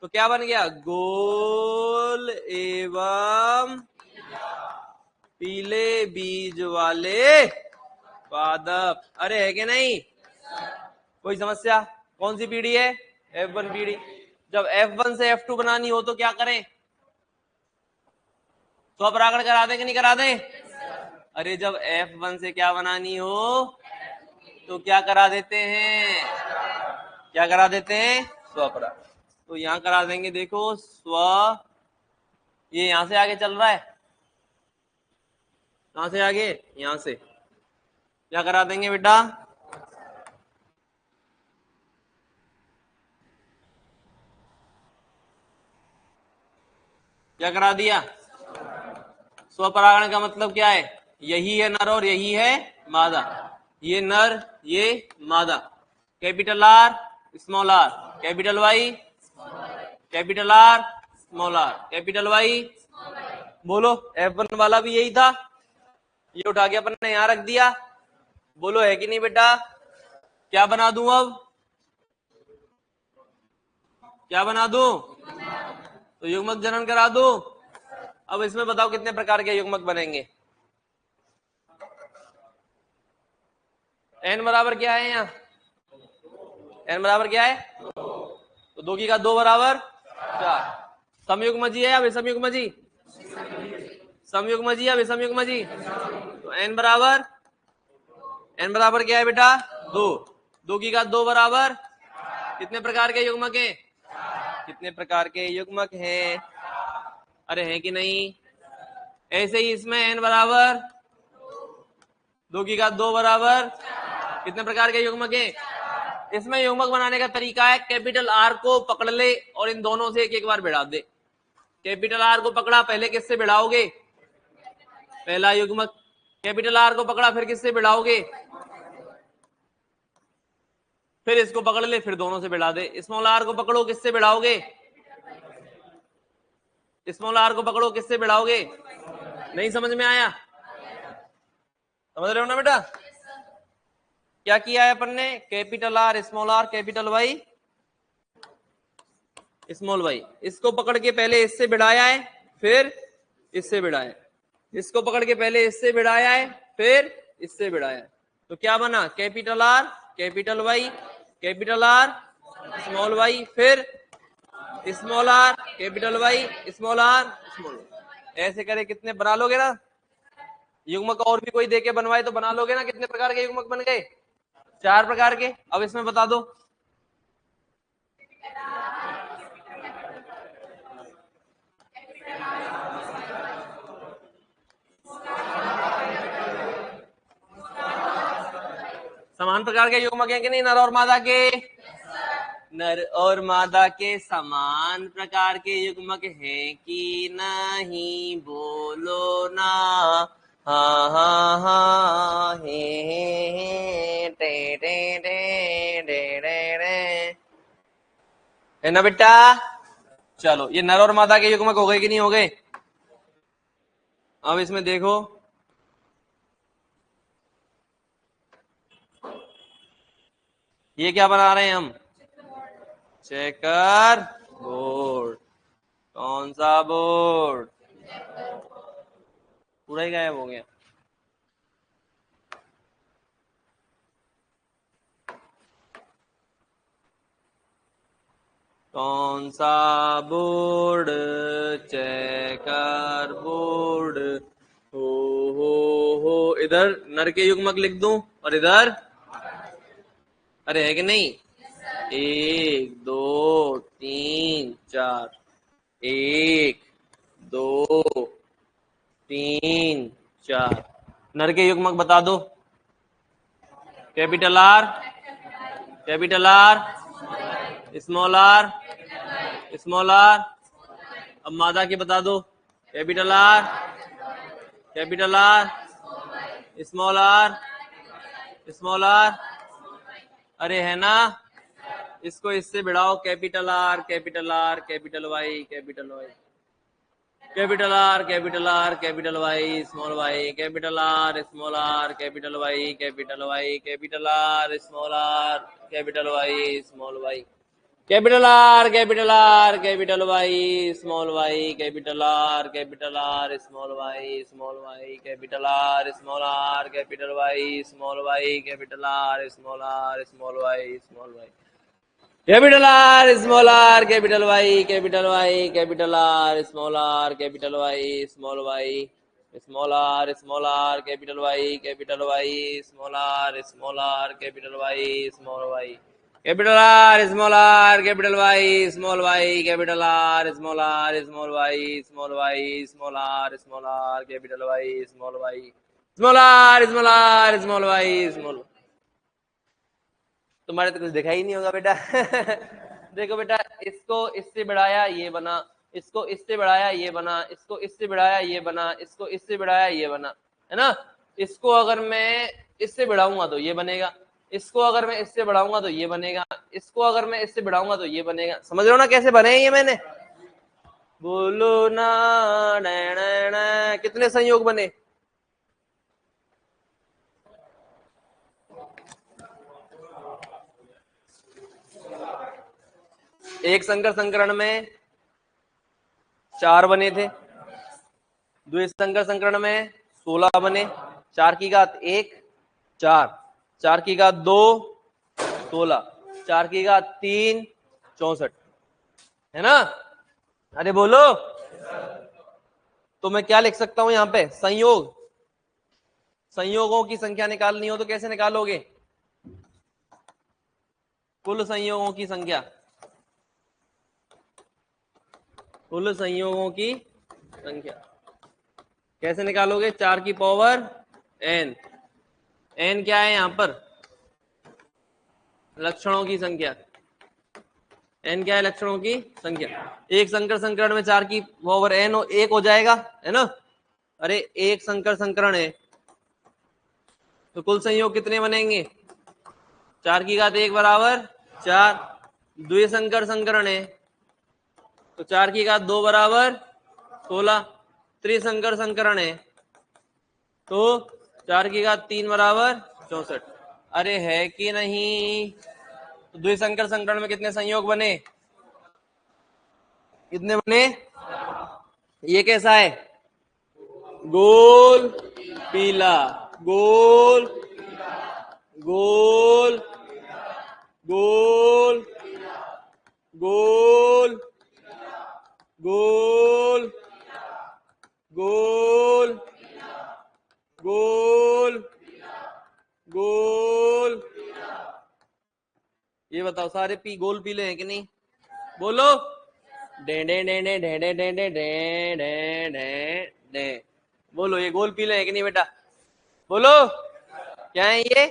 तो क्या बन गया? गोल एवं पीले बीज वाले पादप। अरे है कि नहीं? कोई समस्या? कौन सी पीढ़ी है? F1 पीढ़ी। जब F1 से F2 बनानी हो तो क्या करें? स्वपरागण करा दें कि नहीं करा दें? अरे जब F1 से क्या बनानी हो तो क्या करा देते हैं? क्या करा देते हैं? स्वपरागण। तो यहां करा देंगे, देखो स्व, ये यहां से आगे चल रहा है, कहां से आगे? यहां से। क्या करा देंगे बेटा? क्या करा दिया? स्वपरागण का मतलब क्या है? यही है नर और यही है मादा। ये नर, ये मादा। Capital R small are, capital Y capital R small are, capital Y. बोलो, F1 वाला भी यही था, ये उठा के अपन ने यहां रख दिया। बोलो है कि नहीं बेटा? क्या बना दूं अब? क्या बना दूं? तो युग्मक जनन करा दूं। अब इसमें बताओ कितने प्रकार के युग्मक बनेंगे? n बराबर क्या है यहाँ? n बराबर क्या है? तो 2 की घात 2 बराबर 4। समयुग्मजी है या विषमयुग्मजी? समयुग्मजी या विषमयुग्मजी? तो n बराबर क्या है बेटा? 2। 2 की घात 2 बराबर कितने प्रकार के युग्मक हैं? कितने प्रकार के युग्मक हैं? अरे हैं कि नहीं? ऐसे ही इसमें n बराबर 2 की घात 2 बराबर कितने प्रकार के युग्मक हैं? इसमें युग्मक बनाने का तरीका है, कैपिटल आर को पकड़ ले और इन दोनों से एक एक बार भिड़ा दे। कैपिटल आर को पकड़ा, पहले किससे भिड़ाओगे? पहला युग्मक। कैपिटल आर को पकड़ा, फिर किससे भिड़ाओगे? फिर इसको पकड़ ले, फिर दोनों से भिड़ा दे। स्मॉल आर को पकड़ो, किससे भिड़ाओगे? स्मॉल आर को पकड़ो, किससे भिड़ाओगे? नहीं समझ में आया? समझ रहे हो ना बेटा? क्या किया है अपन ने? Capital R small are capital Y small y, इसको पकड़ के पहले इससे भिड़ाया है, फिर इससे भिड़ाया है। इसको पकड़ के पहले इससे भिड़ाया है, फिर इससे भिड़ाया है। तो क्या बना? Capital R capital Y capital R small Y, फिर small are capital Y small are small. ऐसे करे कितने बना लोगे ना युग्मक? और भी कोई देके बनवाए तो बना लोगे ना? कितने प्रकार के युग्मक बन गए? 4 प्रकार के। अब इसमें बता दो। समान प्रकार के युग्मक है कि नहीं? नर और मादा के, नर और मादा के समान प्रकार के युग्मक हैं कि नहीं? बोलो ना। हाँ हाँ हाँ, हे टे टे टे टे टे टे। है ना बेटा? चलो, ये नर और मादा के युग्मक हो गए कि नहीं हो गए? अब इसमें देखो, ये क्या बना रहे हैं हम? Checker board. कौन सा बोर्ड? पूरा ही गायब हो गया। कौन सा बोर्ड? Checker board. हो इधर नर के युग्मक लिख दूं और इधर, अरे है कि नहीं? 1 2 3 4, 1 2 3 4। नर के युग्मक बता दो। Capital R, capital R, small are, small r. अब मादा की बता दो। Capital R, capital R, small are, small r. अरे है ना? इसको इससे बढ़ाओ। Capital R, capital R, capital Y, capital Y, capital R, capital R, capital Y, small y, capital R, small are, capital Y, capital Y, capital R, small are, capital Y, small y, capital R, capital R, capital Y, small y, capital R, capital R, small y, small y, capital R, small are, capital Y, small y, capital R, small are, small y, small y, capital R, small are, capital Y, capital Y, capital R, small are, capital Y, small y, small are, small are, capital Y, capital Y, small are, small are, capital Y, small y, capital R, small are, capital Y, small y, capital R, small are, small y, small y, small are, small are, capital Y, small y, small are, small are, small y, small. तुम्हारे तो कुछ दिखा ही नहीं होगा बेटा। देखो बेटा, इसको इससे बढ़ाया ये बना, इसको इससे बढ़ाया ये बना, इसको इससे बढ़ाया ये बना, इसको इससे बढ़ाया ये बना, है ना? इसको अगर मैं इससे बढ़ाऊंगा तो ये बनेगा, इसको अगर मैं इससे बढ़ाऊंगा तो ये बनेगा, इसको अगर मैं इससे बढ़ाऊंगा तो ये बनेगा। समझ रहे हो ना कैसे बने ये मैंने? बोलो ना। कितने संयोग बने? एक संकर संकरण में 4 बने थे, द्विसंकर संकरण में 16 बने। 4 की घात 1 4, 4 की घात 2 16, 4 की घात 3 64, है ना? अरे बोलो। तो मैं क्या लिख सकता हूं यहां पे? संयोग। संयोगों की संख्या निकालनी हो तो कैसे निकालोगे? कुल संयोगों की संख्या, कुल संयोगों की संख्या कैसे निकालोगे? 4 की पावर n। n क्या है यहां पर? लक्षणों की संख्या। n क्या है? लक्षणों की संख्या। एक संकर संकरण में 4 की पावर n 1 हो जाएगा, है ना? अरे एक संकर संकरण है तो कुल संयोग कितने बनेंगे? 4 की घात 1 बराबर 4। द्विसंकर संकरण है तो 4 की घात 2 बराबर 16। त्रिसंकर संकरण है तो 4 की घात 3 बराबर 64। अरे है कि नहीं? तो द्विसंकर संकरण में कितने संयोग बने? कितने बने? ये कैसा है? गोल पीला, गोल, गोल, गोल, गोल, गोल, गोल, गोल, गोल। ये बताओ सारे पी गोल पीले हैं कि नहीं? बोलो। Day day day day day day day day day day day day. बोलो ये गोल पीले हैं कि नहीं बेटा? बोलो क्या है ये?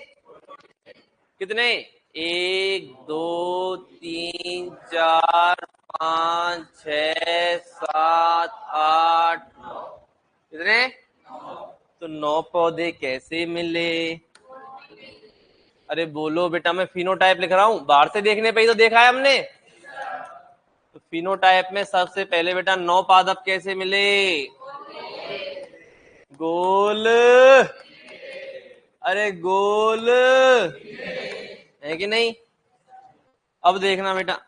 कितने? 1 2 3 4 5 6 7 8 9। कितने? तो 9 पौधे कैसे मिले? अरे बोलो बेटा, मैं फिनोटाइप लिख रहा हूं, बाहर से देखने पे ही तो देखा है हमने। तो फिनोटाइप में सबसे पहले बेटा 9 पादप कैसे मिले? गोल, अरे गोल है कि नहीं? अब देखना बेटा,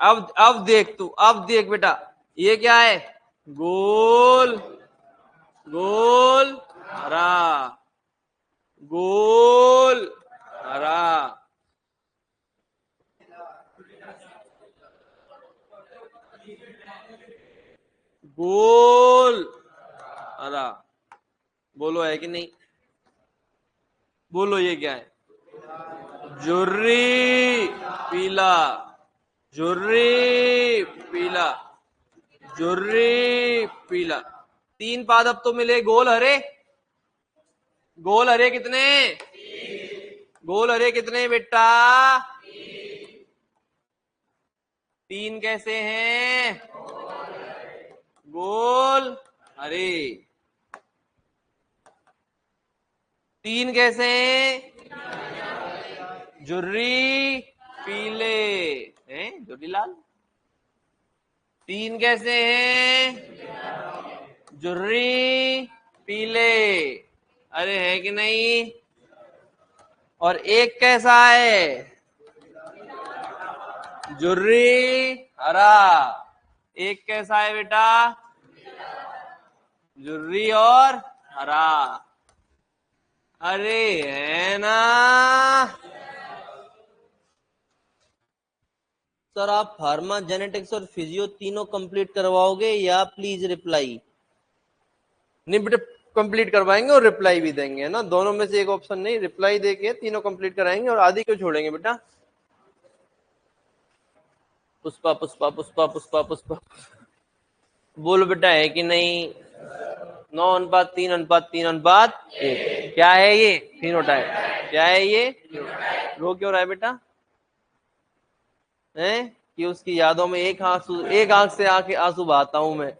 अब देख तू, अब देख बेटा, ये क्या है? गोल, गोल हरा, गोल हरा। गोल हरा। बोलो है कि नहीं? बोलो ये क्या है? जुर्री पीला, जुर्री पीला, जुर्री पीला। तीन पादप तो मिले। गोल हरे, गोल हरे कितने? गोल हरे कितने बेटा? तीन कैसे हैं? गोल हरे। तीन कैसे हैं? जुर्री पीले हैं, जुर्री लाल। तीन कैसे हैं? जुर्री पीले। अरे है कि नहीं? और एक कैसा है? जुर्री हरा। एक कैसा है बेटा? जुर्री और हरा। अरे है ना? सर आप फार्मा, जेनेटिक्स और फिजियो तीनों कंप्लीट करवाओगे या प्लीज रिप्लाई? नहीं बेटा, कंप्लीट करवाएंगे और रिप्लाई भी देंगे, है ना? दोनों में से एक ऑप्शन नहीं, रिप्लाई देके तीनों कंप्लीट कराएंगे और आधी क्यों छोड़ेंगे बेटा? पुष्पा पुष्पा पुष्पा पुष्पा पुष्पा। बोलो बेटा है कि नहीं? 9:3:3:1। क्या है ये? फिनोटाइप। क्या है ये? रो क्यों रहा है बेटा? है कि उसकी यादों में एक आंसू, एक आंख से आके आंसू बहाता हूं मैं।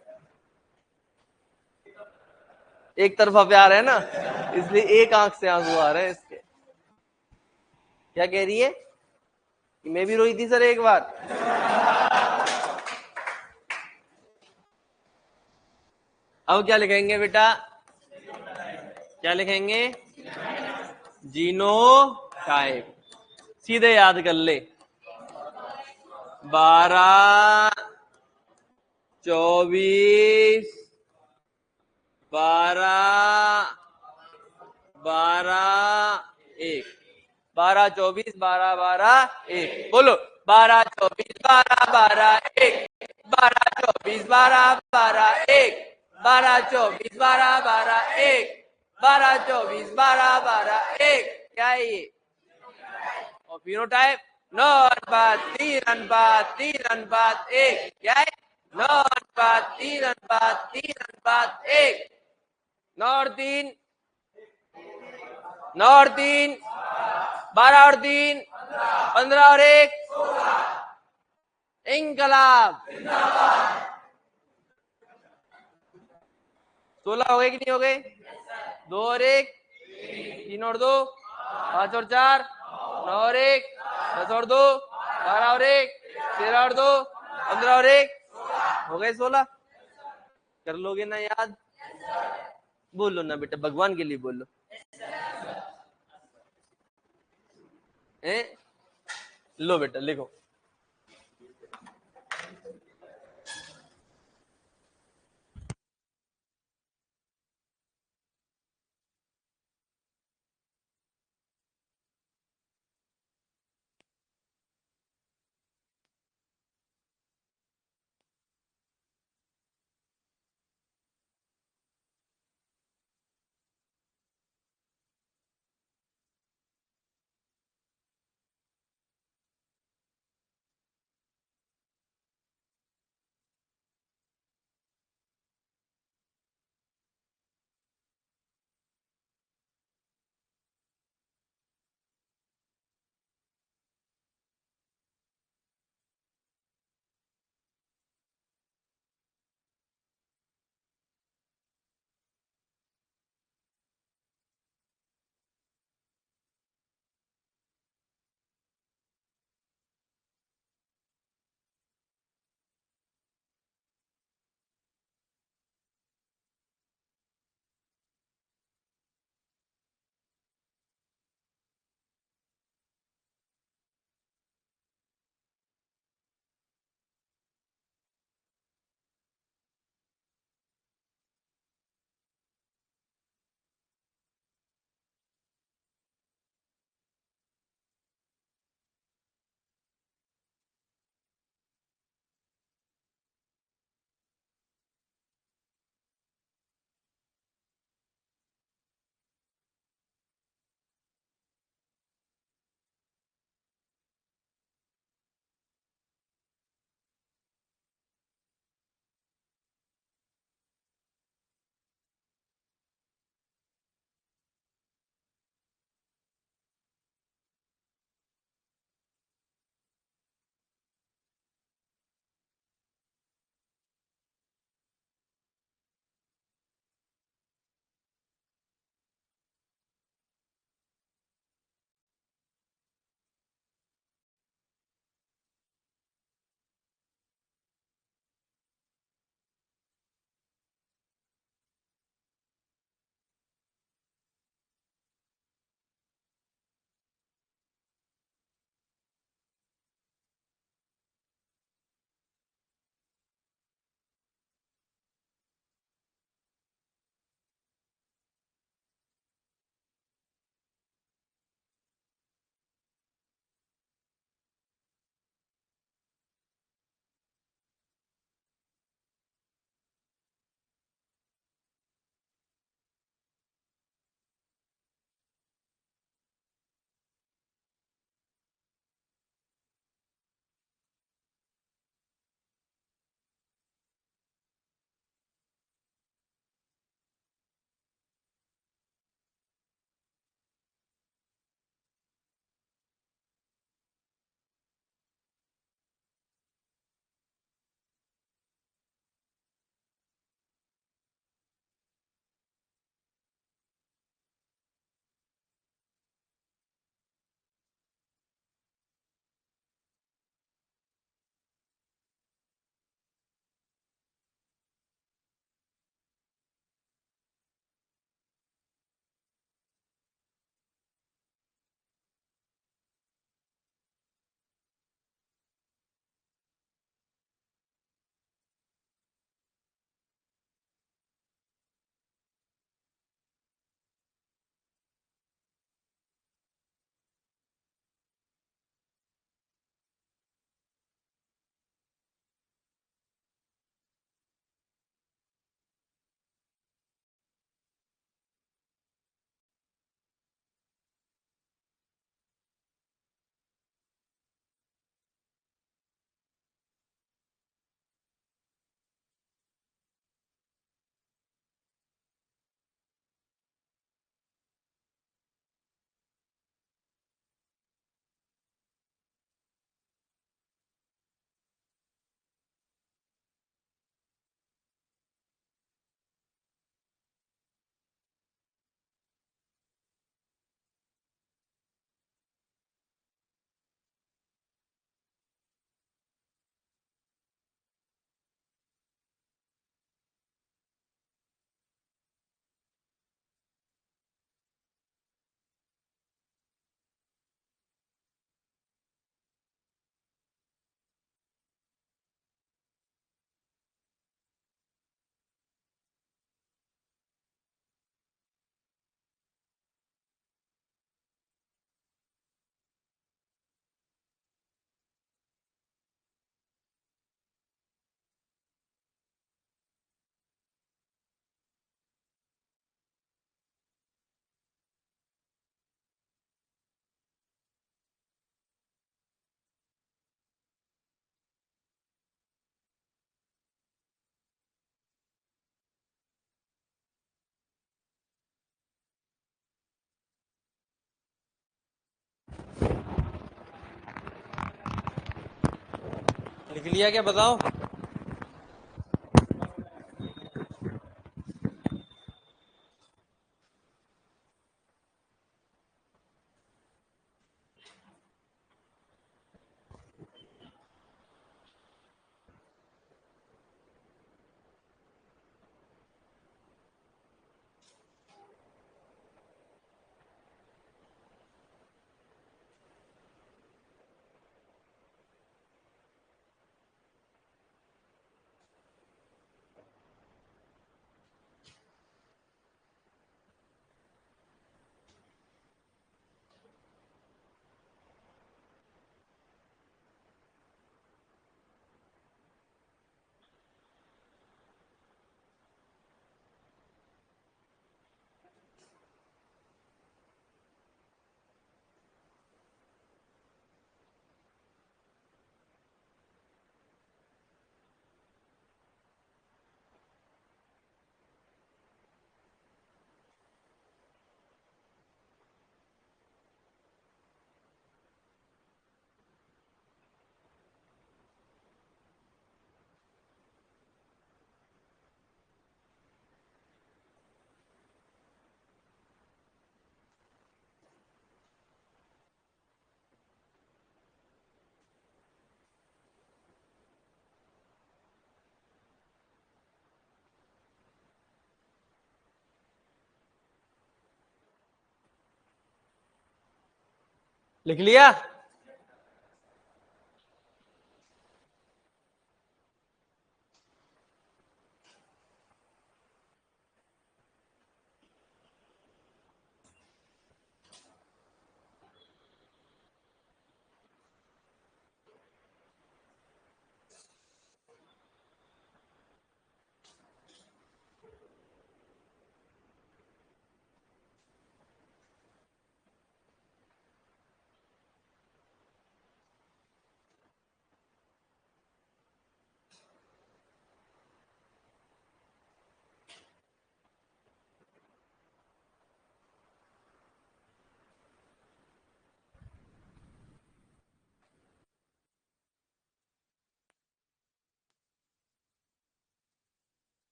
एक तरफा प्यार है ना, इसलिए एक आंख से आंसू आ रहे हैं इसके। क्या कह रही है? कि मैं भी रोई थी सर एक बार। अब क्या लिखेंगे बेटा? क्या लिखेंगे? जीनो टाइप। सीधे याद कर ले। 12, 24, 12, 12, 1। 12, 24, 12, 12, 1। बोलो 12, 24, 12, 12, 1। 12, 24, 12, 12, 1। 12, 24, 12, 12, 1। 12, 24, 12, 12, 1। क्या है ये? और फिनोटाइप 9:3:3:1। क्या है? 9:3:3:1। 9 और 3, 9 और 3, 12 और 3, 15 और 1। इंकलाब। 16 हो गए कि नहीं हो गए? 2 और 1, 3 और 2, 5 और 4, 9 और 1, 10 और 2, 12 और 1, 13 और 2, 15 और 1। हो गए 16। कर लोगे ना याद? बोलो ना बेटा, भगवान के लिए बोलो। लो बेटा लिखो। लिख लिया क्या बताओ? लिख लिया?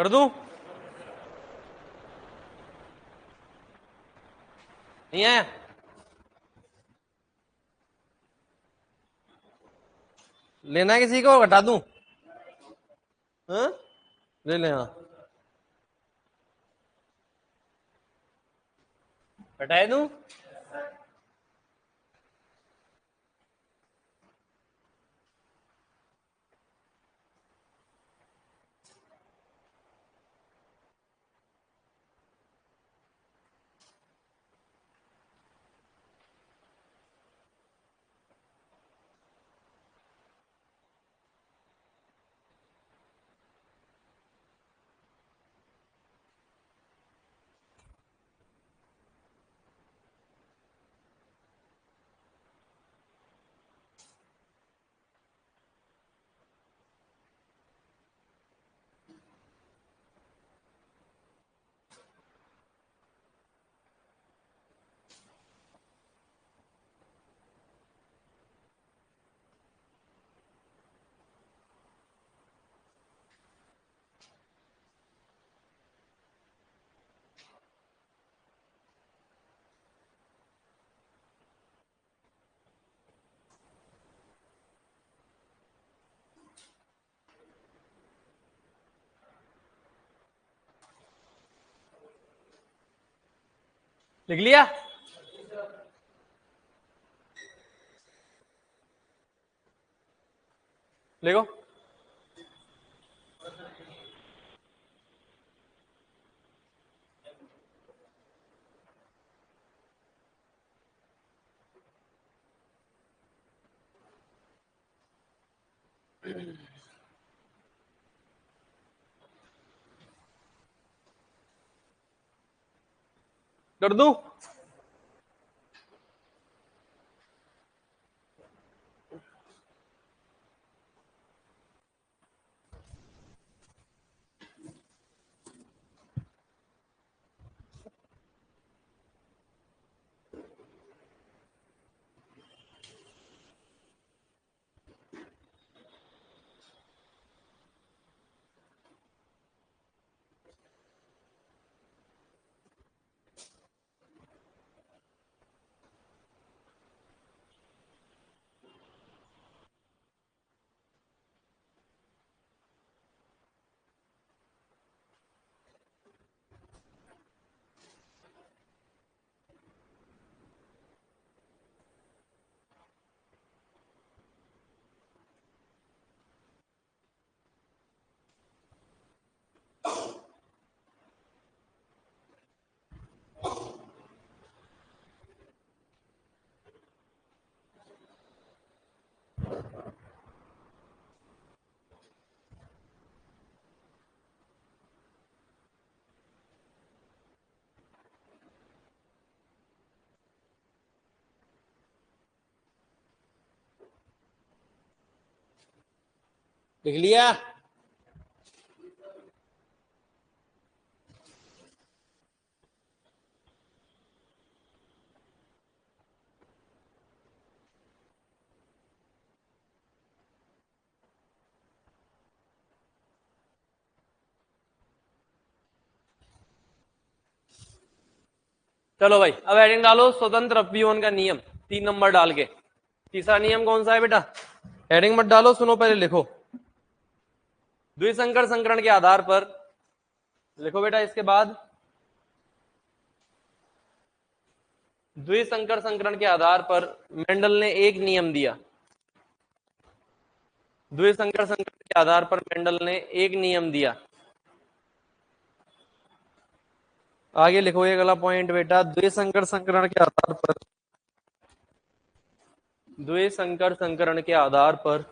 कर दूं? नहीं आया? लेना है किसी को, घटा दूं? हाँ? ले ले। हाँ, घटाए दूं? लिख लिया? लिखो। कर दूं? लिख लिया? चलो भाई, अब हेडिंग डालो स्वतंत्र अपव्यूहन का नियम, 3 नंबर डाल के। तीसरा नियम कौन सा है बेटा? हेडिंग मत डालो, सुनो पहले लिखो। द्विसंकर संकरण के आधार पर, लिखो बेटा इसके बाद, द्विसंकर संकरण के आधार पर मेंडल ने एक नियम दिया। द्विसंकर संकरण के आधार पर मेंडल ने एक नियम दिया। आगे लिखो एक अगला पॉइंट बेटा, द्विसंकर संकरण के आधार पर, द्विसंकर संकरण के आधार पर,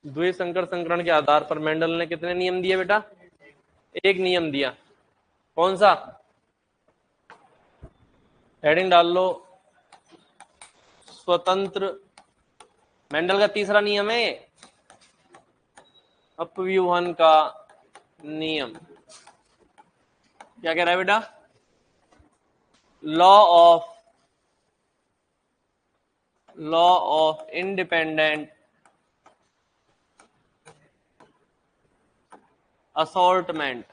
द्विसंकर संकरण के आधार पर मेंडल ने कितने नियम दिए बेटा? एक नियम दिया। कौन सा? हेडिंग डाल लो स्वतंत्र, मेंडल का तीसरा नियम है अपव्यूहन का नियम। क्या कह रहा है बेटा? Law of independent assortment,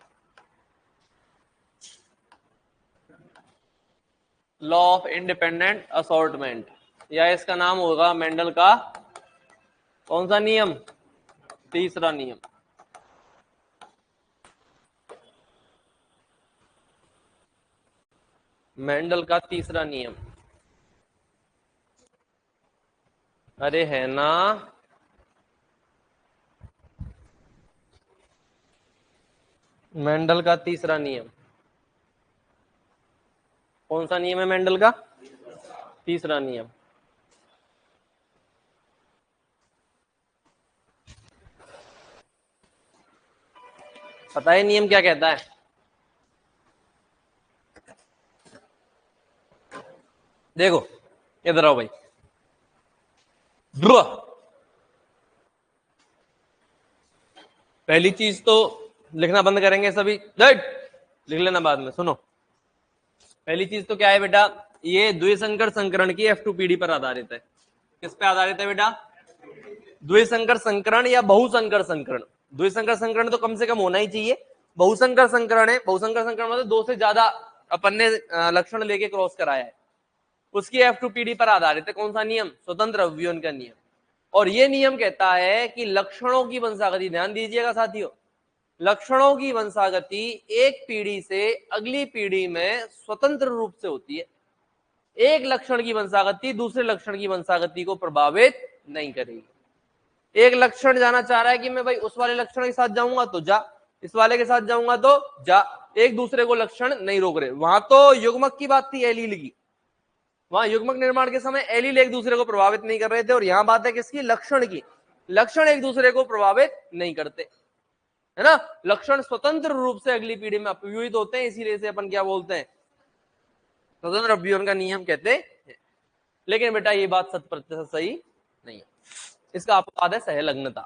law of independent assortment, या इसका नाम होगा मेंडल का कौन सा नियम? तीसरा नियम। मेंडल का तीसरा नियम। अरे है ना, मेंडल का तीसरा नियम। कौन सा नियम है मेंडल का? तीसरा नियम। पता है नियम क्या कहता है? देखो इधर आओ भाई, पहली चीज तो लिखना बंद करेंगे सभी, लिख लेना बाद में। सुनो, पहली चीज तो क्या है बेटा, ये द्विसंकर संकरण की F2PD पर आधारित है। किस पे आधारित है बेटा? द्विसंकर संकरण या बहुसंकर संकरण। द्विसंकर संकरण तो कम से कम होना ही चाहिए। बहुसंकर संकरण है, बहुसंकर संकरण मतलब दो से ज्यादा अपन ने लक्षण लेके क्रॉस कराया है, उसकी F2PD पर आधारित है। कौन सा नियम? स्वतंत्र अवयवन का नियम। और ये नियम कहता है कि लक्षणों की वंशागति, ध्यान दीजिएगा साथियों, लक्षणों की वंशागति एक पीढ़ी से अगली पीढ़ी में स्वतंत्र रूप से होती है। एक लक्षण की वंशागति दूसरे लक्षण की वंशागति को प्रभावित नहीं करेगी। एक लक्षण जाना चाह रहा है कि मैं भाई उस वाले लक्षण के साथ जाऊंगा तो जा, इस वाले के साथ जाऊंगा तो जा, एक दूसरे को लक्षण नहीं रोक रहे। वहां तो युग्मक की बात थी, एलील की, वहां युग्मक निर्माण के समय एलील एक दूसरे को प्रभावित नहीं कर रहे थे, और यहां बात है किसकी? लक्षण की। लक्षण एक दूसरे को प्रभावित नहीं करते, है ना। लक्षण स्वतंत्र रूप से अगली पीढ़ी में अपव्यूहित होते हैं, इसीलिए से अपन क्या बोलते हैं? स्वतंत्र अपव्यूहन का नियम कहते हैं। लेकिन बेटा ये बात 100% सही नहीं है। इसका अपवाद है सहलग्नता।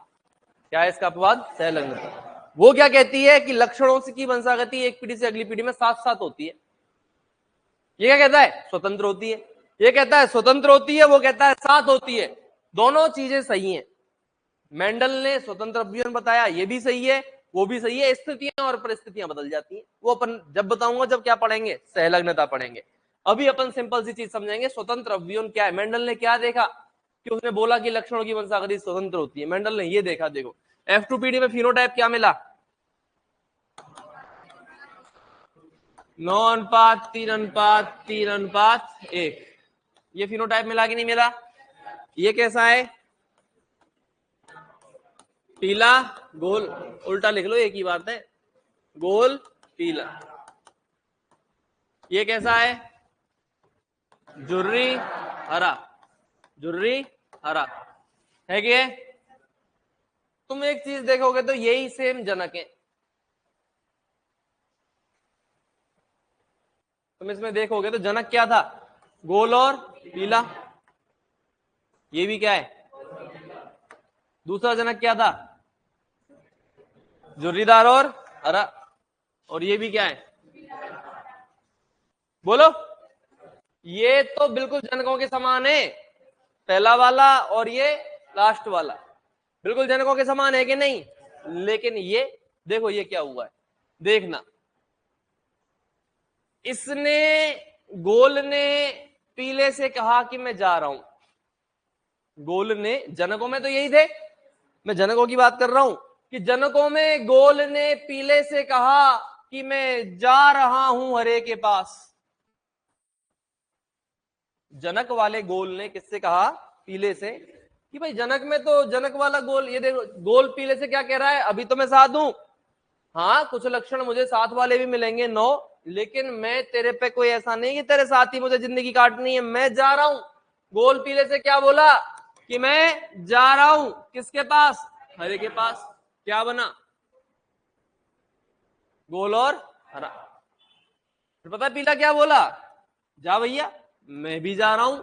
क्या है इसका अपवाद? सहलग्नता। वो क्या कहती है कि लक्षणों की वंशागति एक पीढ़ी से अगली पीढ़ी में साथ साथ होती है। ये क्या कहता है? स्वतंत्र होती है। ये कहता है स्वतंत्र होती है, वो कहता है साथ होती है। दोनों चीजें सही हैं। मेंडल ने स्वतंत्र अभियान बताया, ये भी सही है, वो भी सही है। स्थितियां और परिस्थितियां बदल जाती हैं, वो अपन जब बताऊंगा, जब क्या पढ़ेंगे? सहलग्नता पढ़ेंगे। अभी अपन सिंपल सी चीज समझेंगे, स्वतंत्र अभियान क्या है। मेंडल ने क्या देखा कि उसने बोला कि लक्षणों की वंशागति स्वतंत्र होती है। मेंडल ने ये देखा, देखो F2PD में फिनोटाइप क्या मिला? 9 अनुपात 3 अनुपात 3 अनुपात 1, ये फिनोटाइप मिला कि नहीं मिला? ये कैसा है? पीला गोल, उल्टा लिख लो एक ही बात है, गोल पीला। ये कैसा है? जुर्री हरा, जुर्री हरा है कि है? तुम एक चीज देखोगे तो यही सेम जनक है। तुम इसमें देखोगे तो जनक क्या था? गोल और पीला। ये भी क्या है? दूसरा जनक क्या था? जुर्रीदार और हरा। और ये भी क्या है? बोलो। ये तो बिल्कुल जनकों के समान है, पहला वाला और ये लास्ट वाला बिल्कुल जनकों के समान है कि नहीं? लेकिन ये देखो, ये क्या हुआ है, देखना। इसने, गोल ने पीले से कहा कि मैं जा रहा हूं। गोल ने, जनकों में तो यही थे, मैं जनकों की बात कर रहा हूं, कि जनकों में गोल ने पीले से कहा कि मैं जा रहा हूं हरे के पास। जनक वाले गोल ने किससे कहा? पीले से, कि भाई जनक में तो जनक वाला गोल, ये देखो गोल पीले से क्या कह रहा है? अभी तो मैं साथ हूं, हाँ कुछ लक्षण मुझे साथ वाले भी मिलेंगे, नो, लेकिन मैं तेरे पे कोई ऐसा नहीं कि तेरे साथ ही मुझे जिंदगी काटनी है, मैं जा रहा हूं। गोल पीले से क्या बोला? कि मैं जा रहा हूं किसके पास? हरे के पास। क्या बना? गोल और हरा। फिर पता है पीला क्या बोला? जा भैया, मैं भी जा रहा हूं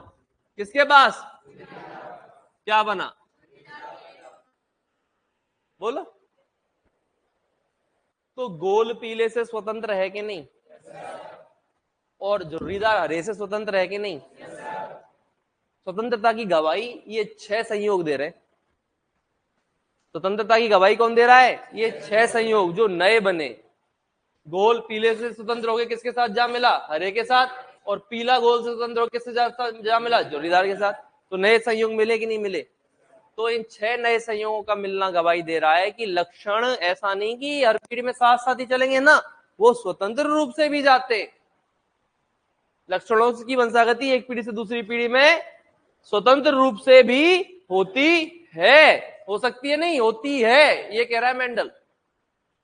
किसके पास? क्या बना? बोलो। तो गोल पीले से स्वतंत्र है कि नहीं? और जुर्रीदार हरे से स्वतंत्र है कि नहीं? स्वतंत्रता की गवाही ये 6 संयोग दे रहे। स्वतंत्रता की गवाही कौन दे रहा है? ये 6 संयोग जो नए बने। गोल पीले से स्वतंत्र हो गए, किसके साथ जा मिला? हरे के साथ। और पीला गोल से स्वतंत्र हो किससे जा मिला? जोड़ीदार के साथ। तो नए संयोग मिले कि नहीं मिले? तो इन 6 नए संयोगों का मिलना गवाही दे रहा है कि लक्षण ऐसा नहीं कि हर पीढ़ी में साथ साथ ही चलेंगे ना, वो स्वतंत्र रूप से भी जाते। लक्षणों की वंशागति एक पीढ़ी से दूसरी पीढ़ी में स्वतंत्र रूप से भी होती है। हो सकती है नहीं, होती है, ये कह रहा है मेंडल।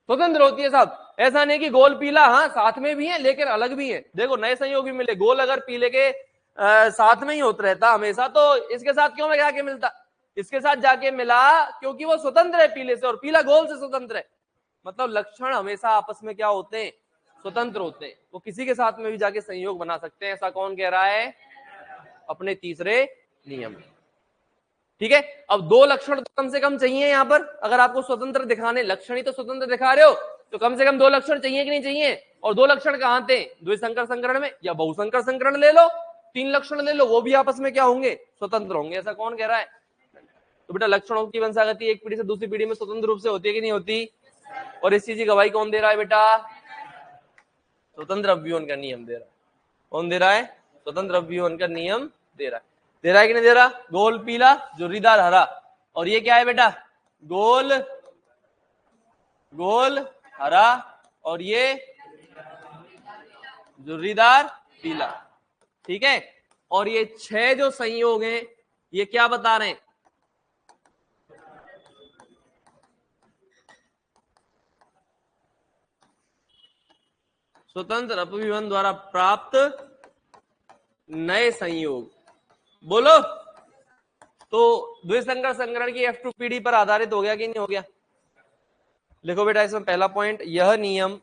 स्वतंत्र होती है साहब, ऐसा नहीं कि गोल पीला हाँ साथ में भी है लेकिन अलग भी है। देखो नए संयोग भी मिले, गोल अगर पीले के साथ में ही होता रहता हमेशा, तो इसके साथ क्यों में जाके मिलता? इसके साथ जाके मिला क्योंकि वो स्वतंत्र है पीले से और पीला गोल से स्वतंत्र है। मतलब लक्षण हमेशा आपस में क्या होते हैं? स्वतंत्र होते हैं। वो किसी के साथ में भी जाके संयोग बना सकते हैं। ऐसा कौन कह रहा है? अपने तीसरे नियम। ठीक है, अब 2 लक्षण तो कम से कम चाहिए यहां पर। अगर आपको स्वतंत्र दिखाने, लक्षण ही तो स्वतंत्र दिखा रहे हो, तो कम से कम 2 लक्षण चाहिए कि नहीं चाहिए? और 2 लक्षण कहां थे? द्विसंकर संकरण में, या बहुसंकर संकरण ले लो, 3 लक्षण ले लो, वो भी आपस में क्या होंगे? स्वतंत्र होंगे। ऐसा कौन कह रहा है? तो बेटा लक्षणों की वंशागति एक पीढ़ी से दूसरी पीढ़ी में स्वतंत्र रूप से होती है कि नहीं होती? और इस चीज की गवाही कौन दे रहा है बेटा? स्वतंत्र अव्यूहन का नियम दे रहा है। कौन दे रहा है? स्वतंत्र अव्यूहन का नियम दे रहा है। दे रहा है कि नहीं दे रहा? गोल पीला, जोरीदार हरा। और ये क्या है बेटा? गोल गोल हरा, और ये जोरीदार पीला। ठीक है, और ये 6 जो संयोग हैं ये क्या बता रहे हैं? स्वतंत्र अपव्यूहन द्वारा प्राप्त नए संयोग। बोलो, तो द्विसंकर संकरण की F2 पीढ़ी पर आधारित हो गया कि नहीं हो गया? लिखो बेटा इसमें पहला पॉइंट, यह नियम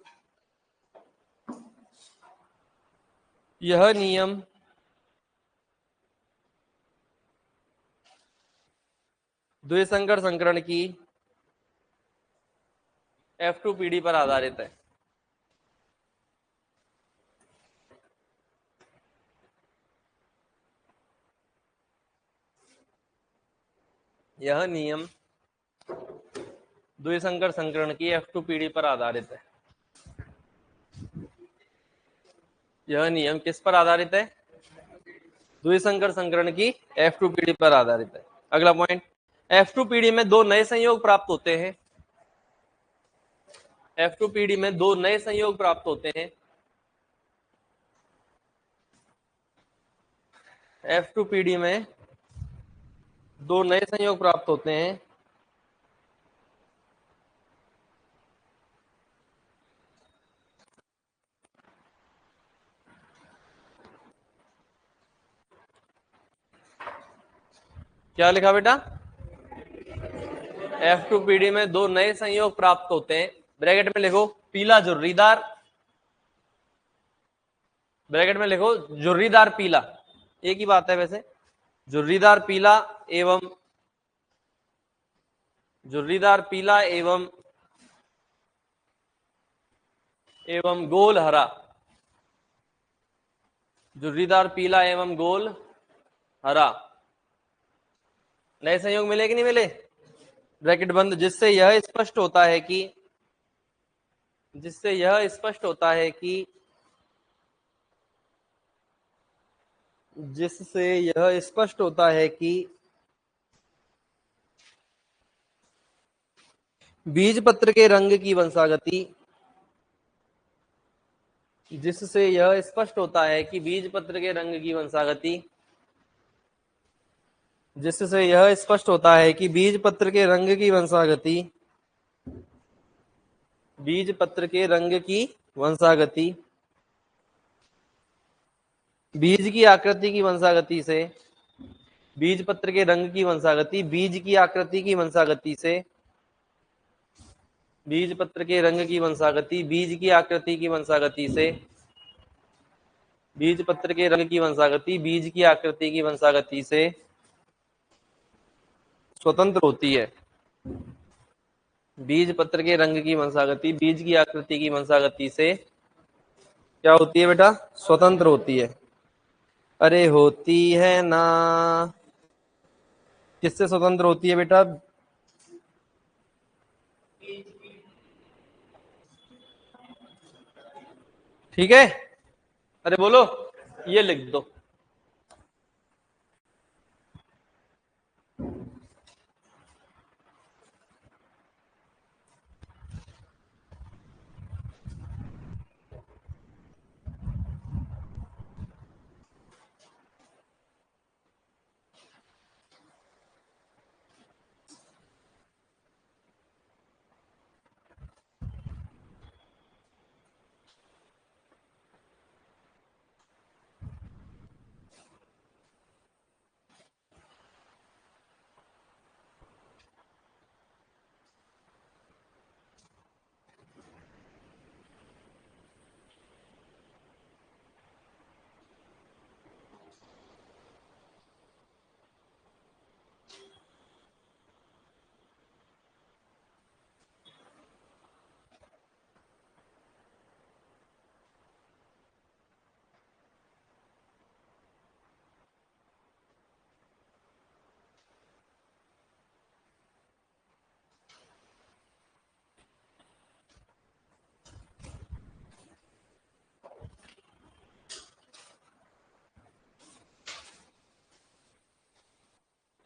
द्विसंकर संकरण की F2 पीढ़ी पर आधारित है। यह नियम द्विसंकर संकरण की F2 पीढ़ी पर आधारित है। यह नियम किस पर आधारित है? द्विसंकर संकरण की F2 पीढ़ी पर आधारित है। अगला पॉइंट, F2 पीढ़ी में 2 नए संयोग प्राप्त होते हैं। F2 पीढ़ी में 2 नए संयोग प्राप्त होते हैं। F2 पीढ़ी में 2 नए संयोग प्राप्त होते हैं। क्या लिखा बेटा? F2 पीढ़ी में 2 नए संयोग प्राप्त होते हैं। ब्रैकेट में लिखो पीला जुर्रीदार, ब्रैकेट में लिखो जुर्रीदार पीला, एक ही बात है वैसे। जुर्रीदार पीला एवं जुर्रीदार पीला एवं गोल हरा। जुर्रीदार पीला एवं गोल हरा नए संयोग मिले कि नहीं मिले? ब्रैकेट बंद। जिससे यह स्पष्ट होता है कि बीज पत्र के रंग की वंशागति, जिससे यह स्पष्ट होता है कि बीज पत्र के रंग की वंशागति, जिससे यह स्पष्ट होता है कि बीज पत्र के रंग की वंशागति, बीज पत्र के रंग की वंशागति बीज की आकृति की वंशागति से, बीज पत्र के रंग की वंशागति बीज की आकृति की वंशागति से, बीज पत्र के रंग की वंशागति बीज की आकृति की वंशागति से, बीज पत्र के रंग की वंशागति बीज की आकृति की वंशागति से स्वतंत्र होती है। बीज पत्र के रंग की वंशागति बीज की आकृति की वंशागति से क्या होती है बेटा? स्वतंत्र होती है। अरे होती है ना। किससे स्वतंत्र होती है बेटा? ठीक है, अरे बोलो, ये लिख दो।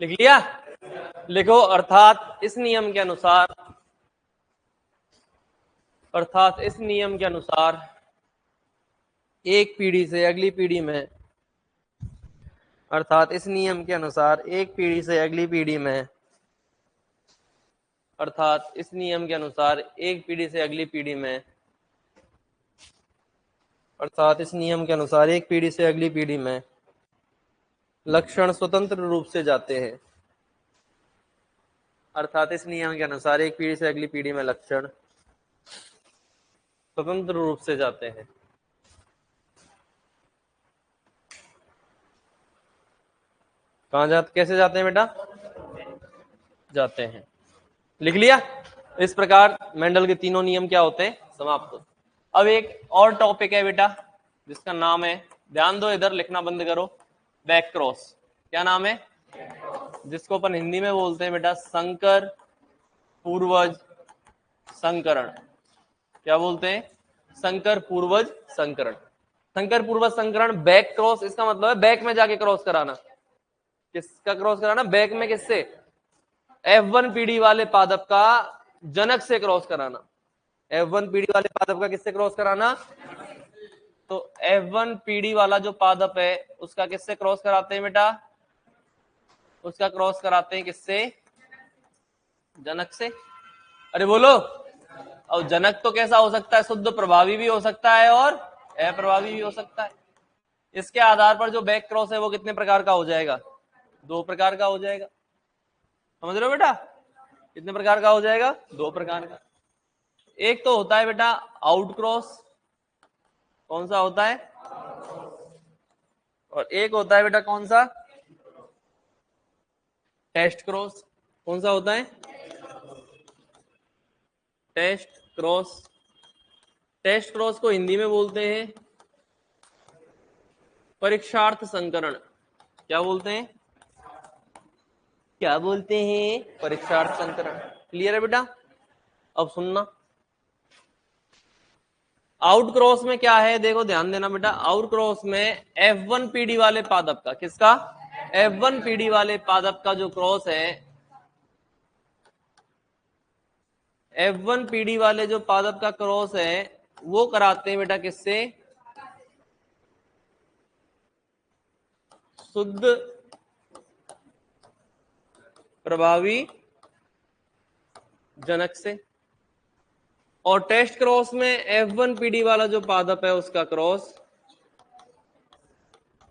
लिख लिया? लिखो, अर्थात इस नियम के अनुसार एक पीढ़ी से अगली पीढ़ी में, अर्थात इस नियम के अनुसार एक पीढ़ी से अगली पीढ़ी में, अर्थात इस नियम के अनुसार एक पीढ़ी से अगली पीढ़ी में, अर्थात इस नियम के अनुसार एक पीढ़ी से अगली पीढ़ी में लक्षण स्वतंत्र रूप से जाते हैं। अर्थात इस नियम के अनुसार एक पीढ़ी से अगली पीढ़ी में लक्षण स्वतंत्र रूप से जाते हैं। कहां जाते, कैसे जाते हैं बेटा? जाते हैं। लिख लिया? इस प्रकार मेंडल के तीनों नियम क्या होते हैं? समाप्त। अब एक और टॉपिक है बेटा जिसका नाम है, ध्यान दो इधर, लिखना बंद करो, बैक क्रॉस। क्या नाम है? जिसको अपन हिंदी में बोलते हैं बेटा संकर पूर्वज संकरण। क्या बोलते हैं? संकर पूर्वज संकरण। संकर पूर्वज संकरण, बैक क्रॉस, इसका मतलब है बैक में जाके क्रॉस कराना। किसका क्रॉस कराना? बैक में। किससे? F1 पीढ़ी वाले पादप का जनक से क्रॉस कराना। F1 पीढ़ी वाले पादप का किससे क्रॉस कराना? तो F1 पीढ़ी वाला जो पादप है उसका किससे क्रॉस कराते हैं बेटा? उसका क्रॉस कराते हैं किससे? जनक से। अरे बोलो। और जनक तो कैसा हो सकता है? शुद्ध प्रभावी भी हो सकता है और अप्रभावी भी हो सकता है। इसके आधार पर जो बैक क्रॉस है वो कितने प्रकार का हो जाएगा? 2 प्रकार का हो जाएगा। समझ रहे हो बेटा? कितने प्रकार का हो जाएगा? 2 प्रकार का। एक तो होता है बेटा आउट क्रॉस। कौन सा होता है? और एक होता है बेटा कौन सा? Test cross. कौन सा होता है? Test cross. टेस्ट क्रॉस को हिंदी में बोलते हैं परीक्षार्थ संकरण। क्या बोलते हैं? क्या बोलते हैं? परीक्षार्थ संकरण। क्लियर है बेटा? अब सुनना, आउट क्रॉस में क्या है, देखो ध्यान देना बेटा। आउट क्रॉस में F1 पीढ़ी वाले पादप का, किसका? F1 पीढ़ी वाले पादप का जो क्रॉस है, F1 पीढ़ी वाले जो पादप का क्रॉस है वो कराते हैं बेटा किससे? शुद्ध प्रभावी जनक से। और टेस्ट क्रॉस में F1 पीढ़ी वाला जो पादप है उसका क्रॉस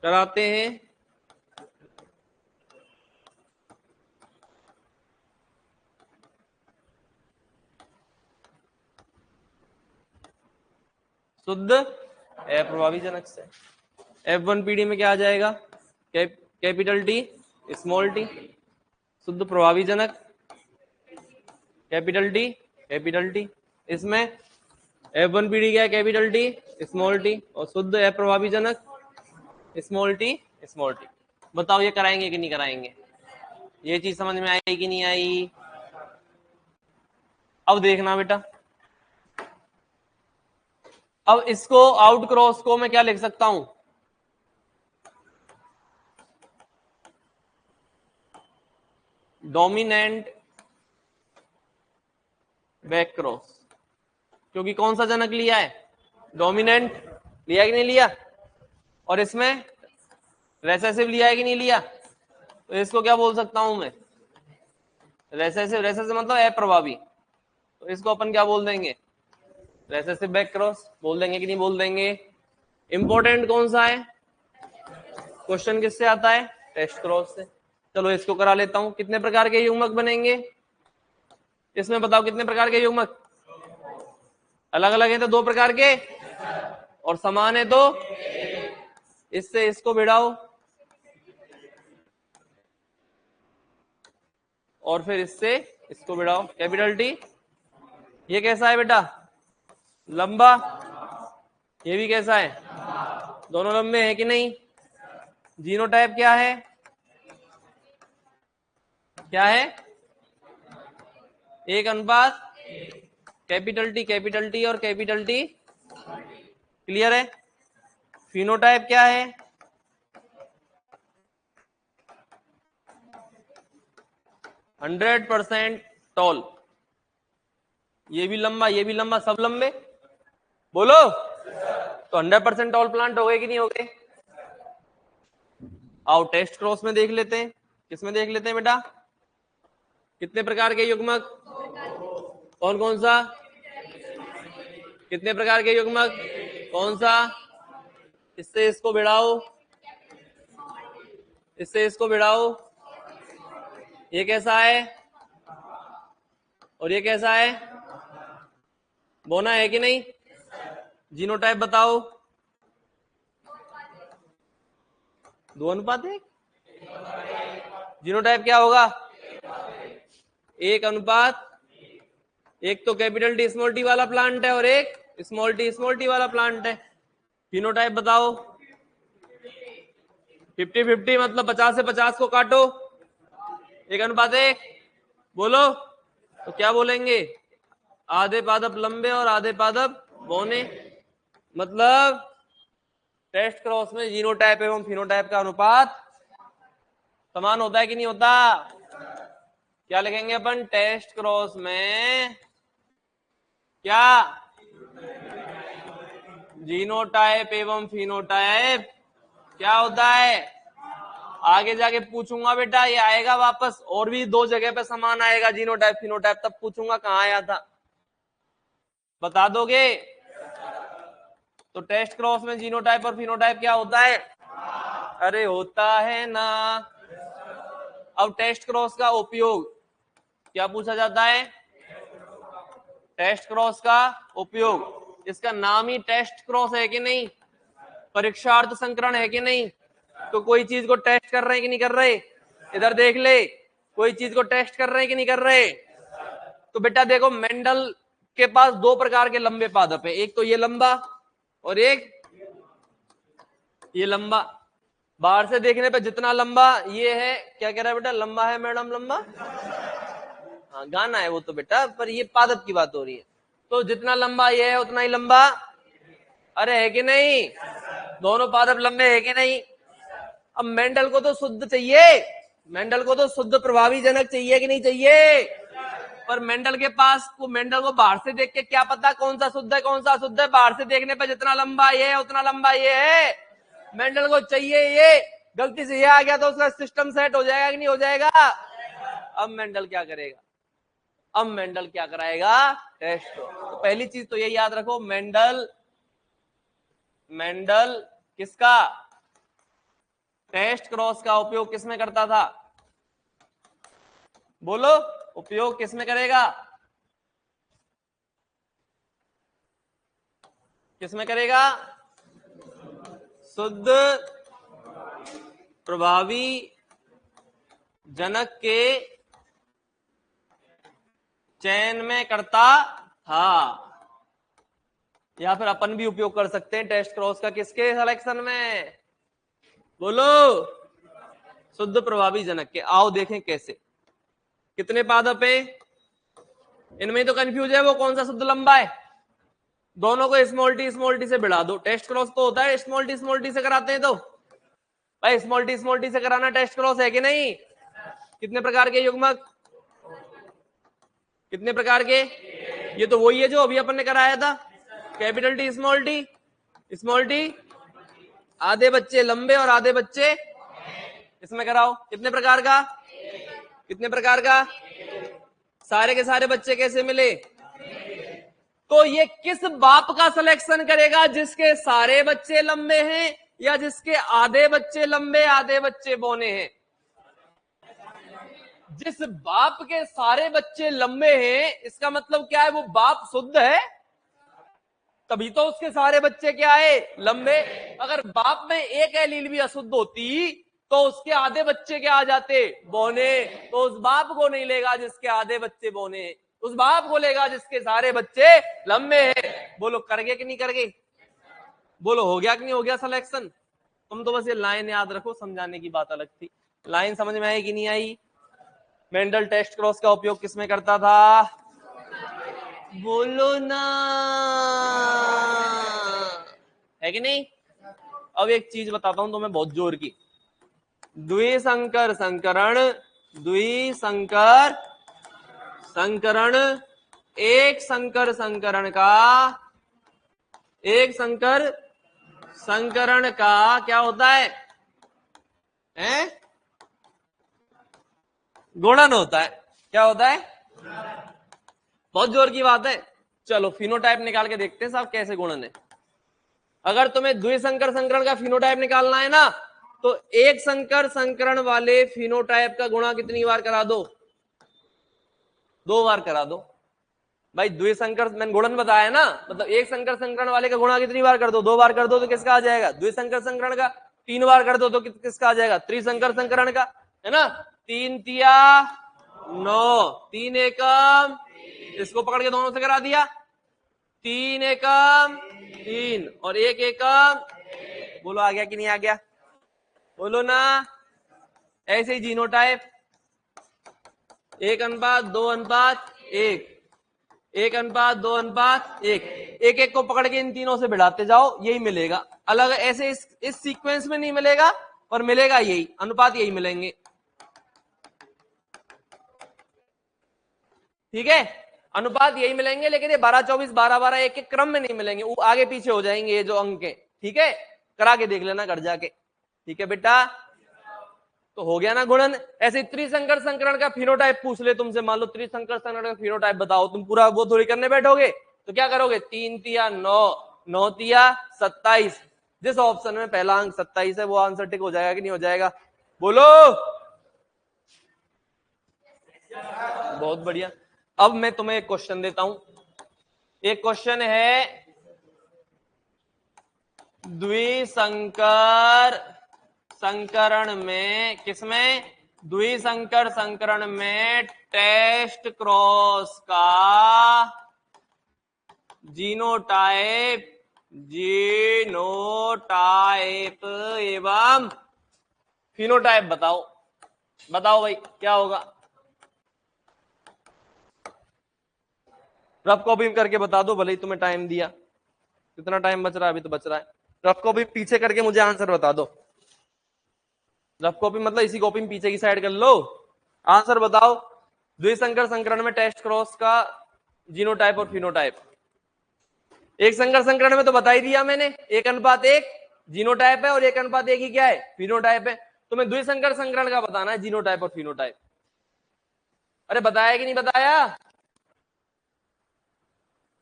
कराते हैं शुद्ध अप्रभावी जनक से। F1 पीढ़ी में क्या आ जाएगा? Capital T small T. शुद्ध प्रभावी जनक कैपिटल टी। इसमें F1 पीढ़ी क्या है? Capital T small T. और शुद्ध अप्रभावी जनक स्मॉल टी। बताओ ये कराएंगे कि नहीं कराएंगे? ये चीज समझ में आई कि नहीं आई? अब देखना बेटा, अब इसको आउट क्रॉस को मैं क्या लिख सकता हूं, डोमिनेंट बैक क्रॉस, क्योंकि कौन सा जनक लिया है, डोमिनेंट लिया कि नहीं लिया, और इसमें रेसेसिव लिया है कि नहीं लिया, तो इसको क्या बोल सकता हूं मैं, रेसेसिव। रेसेसिव मतलब अप्रभावी, तो इसको अपन क्या बोल देंगे, रेसेसिव बैक क्रॉस बोल देंगे कि नहीं बोल देंगे। इंपॉर्टेंट कौन सा है, क्वेश्चन किससे आता है, टेस्ट क्रॉस से। चलो इसको करा लेता हूं। कितने प्रकार के युग्मक बनेंगे इसमें, बताओ कितने प्रकार के युग्मक, अलग अलग है तो 2 प्रकार के, और समान है तो इससे इसको भिड़ाओ और फिर इससे इसको भिड़ाओ। कैपिटल टी, ये कैसा है बेटा, लंबा, ये भी कैसा है, दोनों लंबे हैं कि नहीं। जीनोटाइप क्या है, क्या है, 1:, कैपिटल टी और कैपिटल टी, क्लियर है। फिनोटाइप क्या है, हंड्रेड % टॉल, ये भी लंबा ये भी लंबा, सब लंबे, बोलो। तो 100% टॉल प्लांट हो गए कि नहीं हो गए। आओ टेस्ट क्रॉस में देख लेते हैं, किसमें देख लेते हैं बेटा, कितने प्रकार के युग्मक, कौन कौन सा, कितने प्रकार के युग्मक, कौन सा, इससे इसको भिड़ाओ, इससे इसको भिड़ाओ, ये कैसा है और ये कैसा है, बोना है कि नहीं। जीनोटाइप बताओ, 2:1। जीनोटाइप क्या होगा, 1:1। एक तो कैपिटल टी स्मॉल टी वाला प्लांट है और एक स्मॉल टी वाला प्लांट है। फिनोटाइप बताओ, 50-50 मतलब 50 से 50 को काटो, 1:1, बोलो। तो क्या बोलेंगे, आधे पादप लंबे और आधे पादप बौने। मतलब टेस्ट क्रॉस में जीनोटाइप एवं फिनोटाइप का अनुपात समान होता है कि नहीं होता। क्या लिखेंगे अपन, टेस्ट क्रॉस में क्या, जीनोटाइप एवं फिनोटाइप क्या होता है। आगे जाके पूछूंगा बेटा, ये आएगा वापस, और भी 2 जगह पे समान आएगा जीनोटाइप फिनोटाइप, तब पूछूंगा कहां आया था, बता दोगे। तो टेस्ट क्रॉस में जीनोटाइप और फिनोटाइप क्या होता है, अरे होता है ना। अब टेस्ट क्रॉस का उपयोग क्या पूछा जाता है, टेस्ट क्रॉस का उपयोग, इसका नाम ही टेस्ट क्रॉस है कि नहीं, परीक्षार्थ संकरण है कि नहीं। तो कोई चीज को टेस्ट कर रहे हैं कि नहीं कर रहे, इधर देख ले, कोई चीज को टेस्ट कर रहे हैं कि नहीं कर रहे। तो बेटा देखो, मेंडल के पास 2 प्रकार के लंबे पादप है, एक तो ये लंबा और एक ये लंबा। बाहर से देखने पे जितना लंबा ये है, क्या कह रहा है बेटा, लंबा है मैडम, लंबा, हाँ गाना है वो तो बेटा, पर ये पादप की बात हो रही है। तो जितना लंबा ये है उतना ही लंबा, अरे है कि नहीं, दोनों पादप लंबे है कि नहीं। अब मेंडल को तो शुद्ध चाहिए, मेंडल को तो शुद्ध प्रभावी जनक चाहिए कि नहीं चाहिए। पर मेंडल के पास, वो मेंडल को बाहर से देख के क्या पता कौन सा शुद्ध है कौन सा अशुद्ध है। बाहर से देखने पर जितना लंबा ये है उतना लंबा ये है, मेंडल को चाहिए ये, गलती से ये आ गया तो उसका सिस्टम सेट हो जाएगा कि नहीं हो जाएगा। अब मेंडल क्या करेगा, अब मेंडल क्या कराएगा, टेस्ट। तो पहली चीज तो ये याद रखो, मेंडल, मेंडल किसका, टेस्ट क्रॉस का उपयोग किसमें करता था, बोलो, उपयोग किसमें करेगा, किसमें करेगा, शुद्ध प्रभावी जनक के चयन में करता था। या फिर अपन भी उपयोग कर सकते हैं टेस्ट क्रॉस का, किसके सिलेक्शन में, बोलो, शुद्ध प्रभावी जनक के। आओ देखें कैसे, कितने पादप है, इनमें तो कंफ्यूज है वो कौन सा शुद्ध लंबा है, दोनों को स्मॉल टी से बढ़ा दो। टेस्ट क्रॉस तो होता है स्मॉल टी से कराते हैं। तो भाई स्मॉल टी से कराना टेस्ट क्रॉस है कि नहीं? कितने प्रकार के युग्मक? कितने प्रकार के? ये तो वही है जो अभी अपन ने कराया था। कैपिटल टी स्मॉल टी, आधे बच्चे लंबे और आधे बच्चे, इसमें कराओ। कितने प्रकार का? कितने प्रकार का? सारे के सारे बच्चे कैसे मिले? तो ये किस बाप का सिलेक्शन करेगा? जिसके सारे बच्चे लंबे हैं या जिसके आधे बच्चे लंबे आधे बच्चे बौने हैं? जिस बाप के सारे बच्चे लंबे हैं, इसका मतलब क्या है? वो बाप शुद्ध है, तभी तो उसके सारे बच्चे क्या है? लंबे। अगर बाप में एक एलील भी अशुद्ध होती तो उसके आधे बच्चे क्या आ जाते? बौने। तो उस बाप को नहीं लेगा जिसके आधे बच्चे बौने हैं, उस बाप को लेगा जिसके सारे बच्चे लंबे हैं। बोलो कर गए कि नहीं कर गए? बोलो हो गया कि नहीं हो गया सिलेक्शन? तुम तो बस ये लाइन याद रखो, समझाने की बात अलग थी। लाइन समझ में आई कि नहीं आई? मेंडल टेस्ट क्रॉस का उपयोग किसमें करता था? बोलो ना, है कि नहीं? अब एक चीज बताता हूं तुम्हें बहुत जोर की। द्विसंकर संकरण, द्विसंकर संकरण, एक संकर संकरण का, एक संकर संकरण का क्या होता है? हैं? गुणन होता है। क्या होता है? बहुत जोर की बात है। चलो फिनोटाइप निकाल के देखते हैं साहब कैसे गुणन है। अगर तुम्हें द्विसंकर संकरण का फिनोटाइप निकालना है ना, तो एक संकर संकरण वाले फिनोटाइप का गुणा कितनी बार करा दो? 2 बार करा दो। भाई द्विसंकर मैंने गुणन बताया ना, मतलब एक संकर संकरण वाले का गुणा कितनी बार कर दो? 2 बार कर दो तो किसका आ जाएगा? द्विसंकर संकरण का। 3 बार कर दो तो किसका आ जाएगा? त्रिसंकर संकरण का, है ना? 3 तिया 9, 3 एकम, इसको पकड़ के दोनों से करा दिया। 3 एकम 3 और 1 एकम। बोलो आ गया कि नहीं आ गया? बोलो ना। ऐसे ही जीनोटाइप 1:2:1, 1:2:1, एक एक को पकड़ के इन तीनों से बढ़ाते जाओ, यही मिलेगा। अलग ऐसे इस सीक्वेंस में नहीं मिलेगा, पर मिलेगा यही अनुपात, यही मिलेंगे। ठीक है, अनुपात यही मिलेंगे, लेकिन ये 12-24, 12-12 एक एक क्रम में नहीं मिलेंगे, वो आगे पीछे हो जाएंगे ये जो अंक है। ठीक है, करा के देख लेना घर जाके। ठीक है बेटा, तो हो गया ना गुणन। ऐसे त्रिसंकर संकरण का फिनोटाइप पूछ ले तुमसे, मान लो त्रिसंकर संकरण का फिनोटाइप बताओ, तुम पूरा वो थोड़ी करने बैठोगे। तो क्या करोगे? 3 तिया 9, 9 तिया 27। जिस ऑप्शन में पहला अंक 27 है वो आंसर टिक हो जाएगा कि नहीं हो जाएगा? बोलो। बहुत बढ़िया। अब मैं तुम्हें एक क्वेश्चन देता हूं। एक क्वेश्चन है, द्विसंकर संकरण में, किसमें? द्विसंकर संकरण में टेस्ट क्रॉस का जीनोटाइप, जीनोटाइप एवं फिनोटाइप बताओ। बताओ भाई क्या होगा? रफ कॉपी करके बता दो, भले ही तुम्हें टाइम दिया। कितना टाइम बच रहा है? अभी तो बच रहा है। रफ कॉपी पीछे करके मुझे आंसर बता दो। रफ कॉपी मतलब इसी कॉपी में पीछे की साइड कर लो। आंसर बताओ। द्विसंकर संकरण में टेस्ट क्रॉस का जीनोटाइप और फिनोटाइप। एक संकर संकरण में तो बता ही दिया मैंने, 1:1 जीनोटाइप है और 1:1 ही क्या है? फिनोटाइप है। तुम्हें द्विसंकर संकरण का बताना है जीनोटाइप और फिनोटाइप। अरे बताया कि नहीं बताया?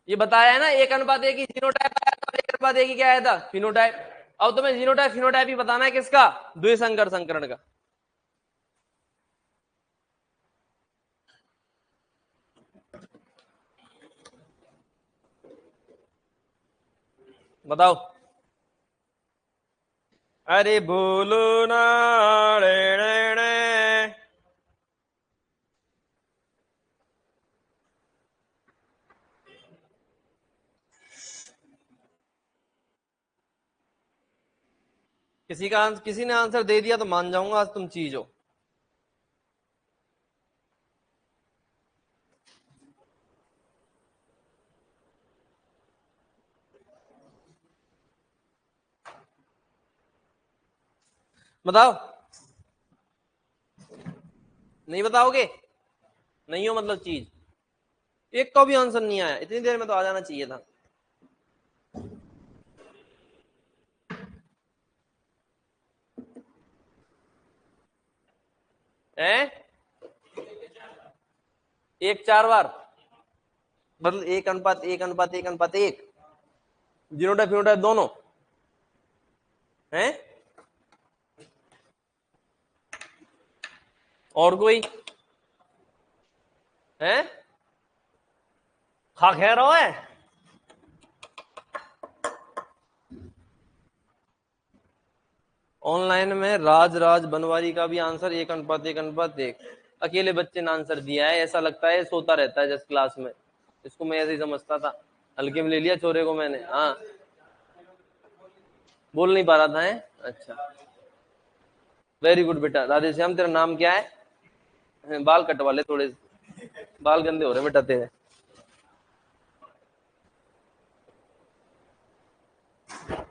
ये बताया है ना, 1:1 ही जीनोटाइप आया था और 1:1 ही क्या आया था? फिनोटाइप। अब तुम्हें जीनोटाइप फिनोटाइप ही बताना है किसका? द्विसंकर संकरण का। बताओ। अरे बोलो ना। रे रे रे। किसी ने आंसर दे दिया तो मान जाऊंगा आज तुम चीज हो। बताओ, नहीं बताओगे? नहीं हो मतलब चीज, एक का भी आंसर नहीं आया, इतनी देर में तो आ जाना चाहिए था। हैं? एक 4 बार, मतलब 1:1:1:1:1, जीनोटाइप फिनोटाइप दोनों हैं? और कोई है? खा खैर हो है? ऑनलाइन में राज राज बनवारी का भी आंसर 1:1:1:1। अकेले बच्चे ने आंसर दिया है, ऐसा लगता है सोता रहता है जैसे क्लास में। इसको मैं ऐसे ही समझता था, हल्के में ले लिया छोरे को मैंने। हाँ, बोल नहीं पा रहा था है? अच्छा, वेरी गुड बेटा। राधेश्याम तेरा नाम क्या है? बाल कटवा ले थोड़े से, बाल गंदे हो रहे बेटा तेरे।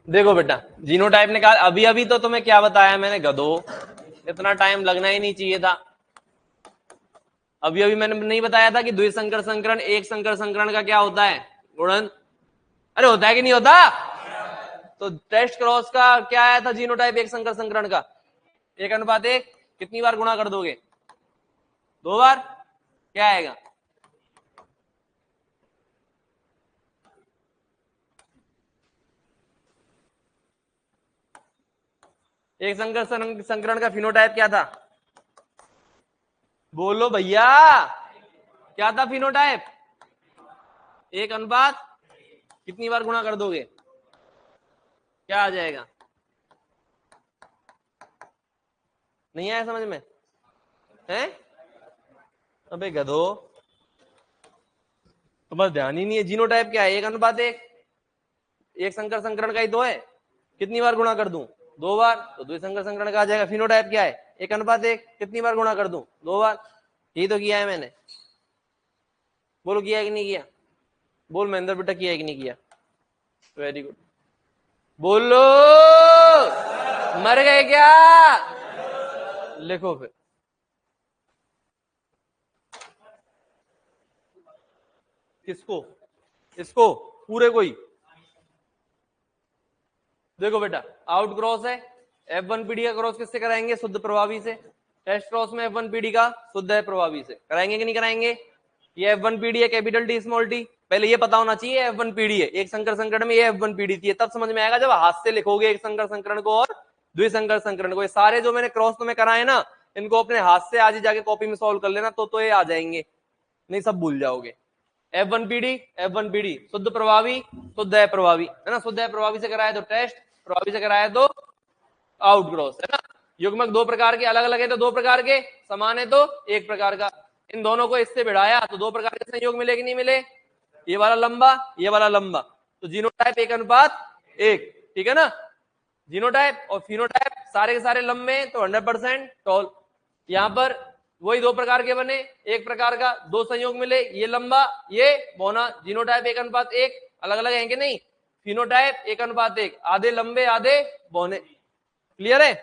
देखो बेटा, जीनोटाइप ने कहा, अभी अभी तो तुम्हें क्या बताया मैंने गधो, इतना टाइम लगना ही नहीं चाहिए था। अभी अभी मैंने नहीं बताया था कि द्विसंकर संकरण एक संकर संकरण का क्या होता है? गुणन। अरे होता है कि नहीं होता? तो टेस्ट क्रॉस का क्या आया था जीनोटाइप एक संकर संकरण का? 1:1। कितनी बार गुणा कर दोगे? 2 बार। क्या आएगा? एक संकर संकरण का फिनोटाइप क्या था? बोलो भैया, क्या था फिनोटाइप? 1:, कितनी बार गुणा कर दोगे? क्या आ जाएगा? नहीं आया समझ में? है? अबे गधो, तुम्हारा ध्यान ही नहीं है। जीनोटाइप क्या है? 1:1। एक संकर संकरण का ही तो है। कितनी बार गुणा कर दूं? 2 बार। तो द्विसंकर संकरण का आ जाएगा। फिनोटाइप क्या है? 1:1। कितनी बार गुणा कर दूं? 2 बार। यही तो किया है मैंने। बोलो किया है कि नहीं किया? बोल महेंद्र बेटा, किया है कि नहीं किया? Very good. बोलो, मर गए क्या? लिखो फिर। किसको? इसको? पूरे को ही? देखो बेटा, आउट क्रॉस है, F1PD का क्रॉस किससे कराएंगे? शुद्ध प्रभावी से। टेस्ट क्रॉस में F1PD का शुद्ध है प्रभावी से, कराएंगे कि नहीं कराएंगे? ये F1PD है, कैपिटल टी स्मॉल टी। पहले ये पता होना चाहिए F1PD है। एक संकर संकरण में ये F1PD थी, तब समझ में आएगा जब हाथ से लिखोगे एक संकर संकरण को और द्विसंकर संकरण को। ये सारे जो मैंने क्रॉस तुम्हें कराए ना, इनको अपने हाथ से आज ही जाके कॉपी में सॉल्व कर लेना, तो ये आ जाएंगे, नहीं सब भूल जाओगे। F1PD, F1PD शुद्ध प्रभावी, शुद्ध है प्रभावी, है ना? शुद्ध है प्रभावी से कराया तो टेस्ट, प्रभावी से कराया तो आउट क्रॉस, है ना? युग्मक 2 प्रकार के, अलग अलग है तो 2 प्रकार के, समान है तो 1 प्रकार का। इन दोनों को इससे बढ़ाया तो 2 प्रकार के संयोग मिले कि नहीं मिले? ये वाला लंबा, ये वाला लंबा, तो जीनोटाइप 1:1। ठीक है ना? जीनोटाइप और फिनोटाइप सारे के सारे लंबे तो 100% टॉल। यहां पर वही 2 प्रकार के बने, 1 प्रकार का, 2 संयोग मिले, ये लंबा ये बौना। जीनोटाइप 1:1। अलग अलग है कि नहीं? फिनोटाइप 1:1, आधे लंबे आधे बौने। क्लियर है?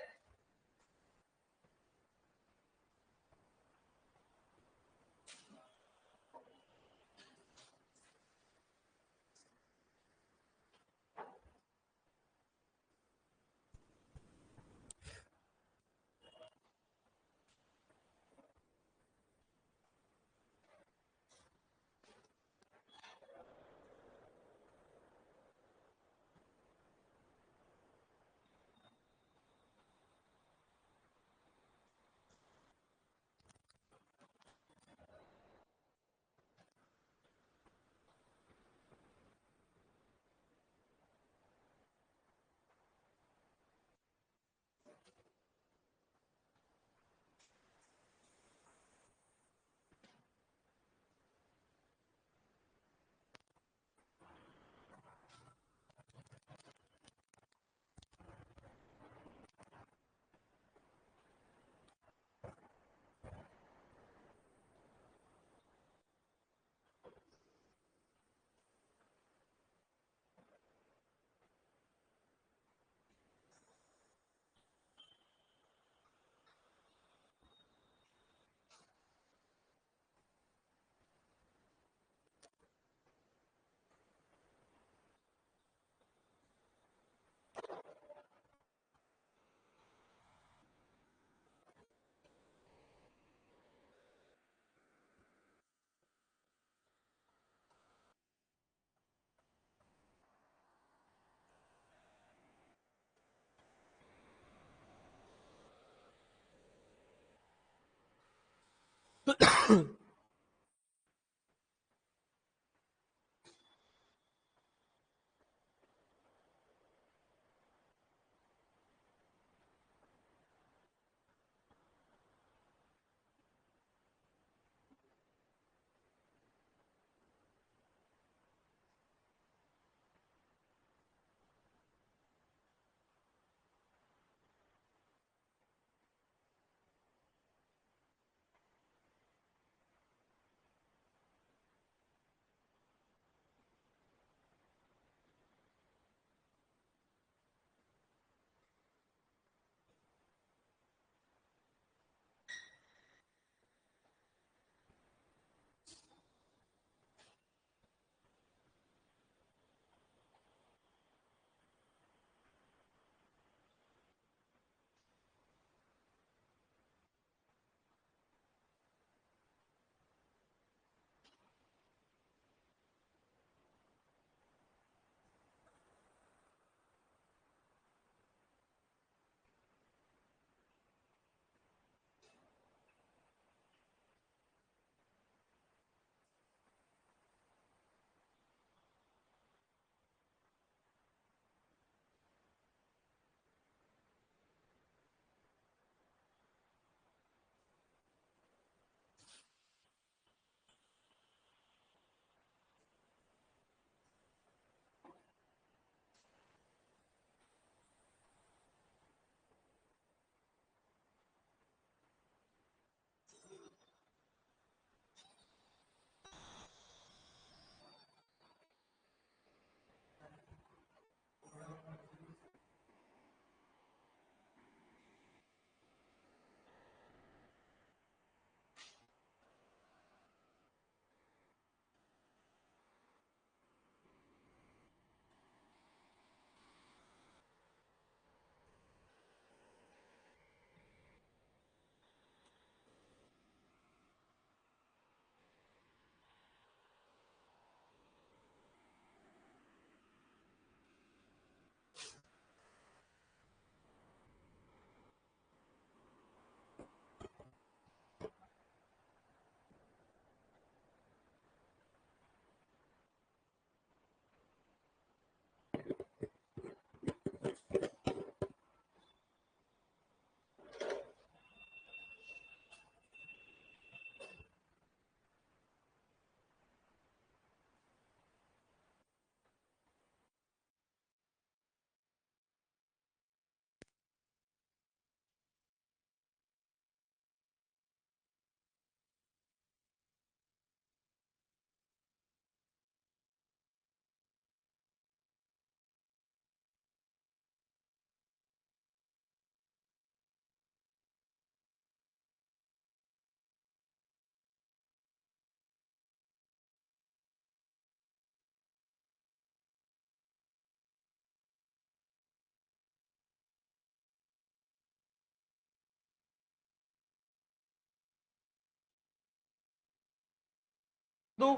दूं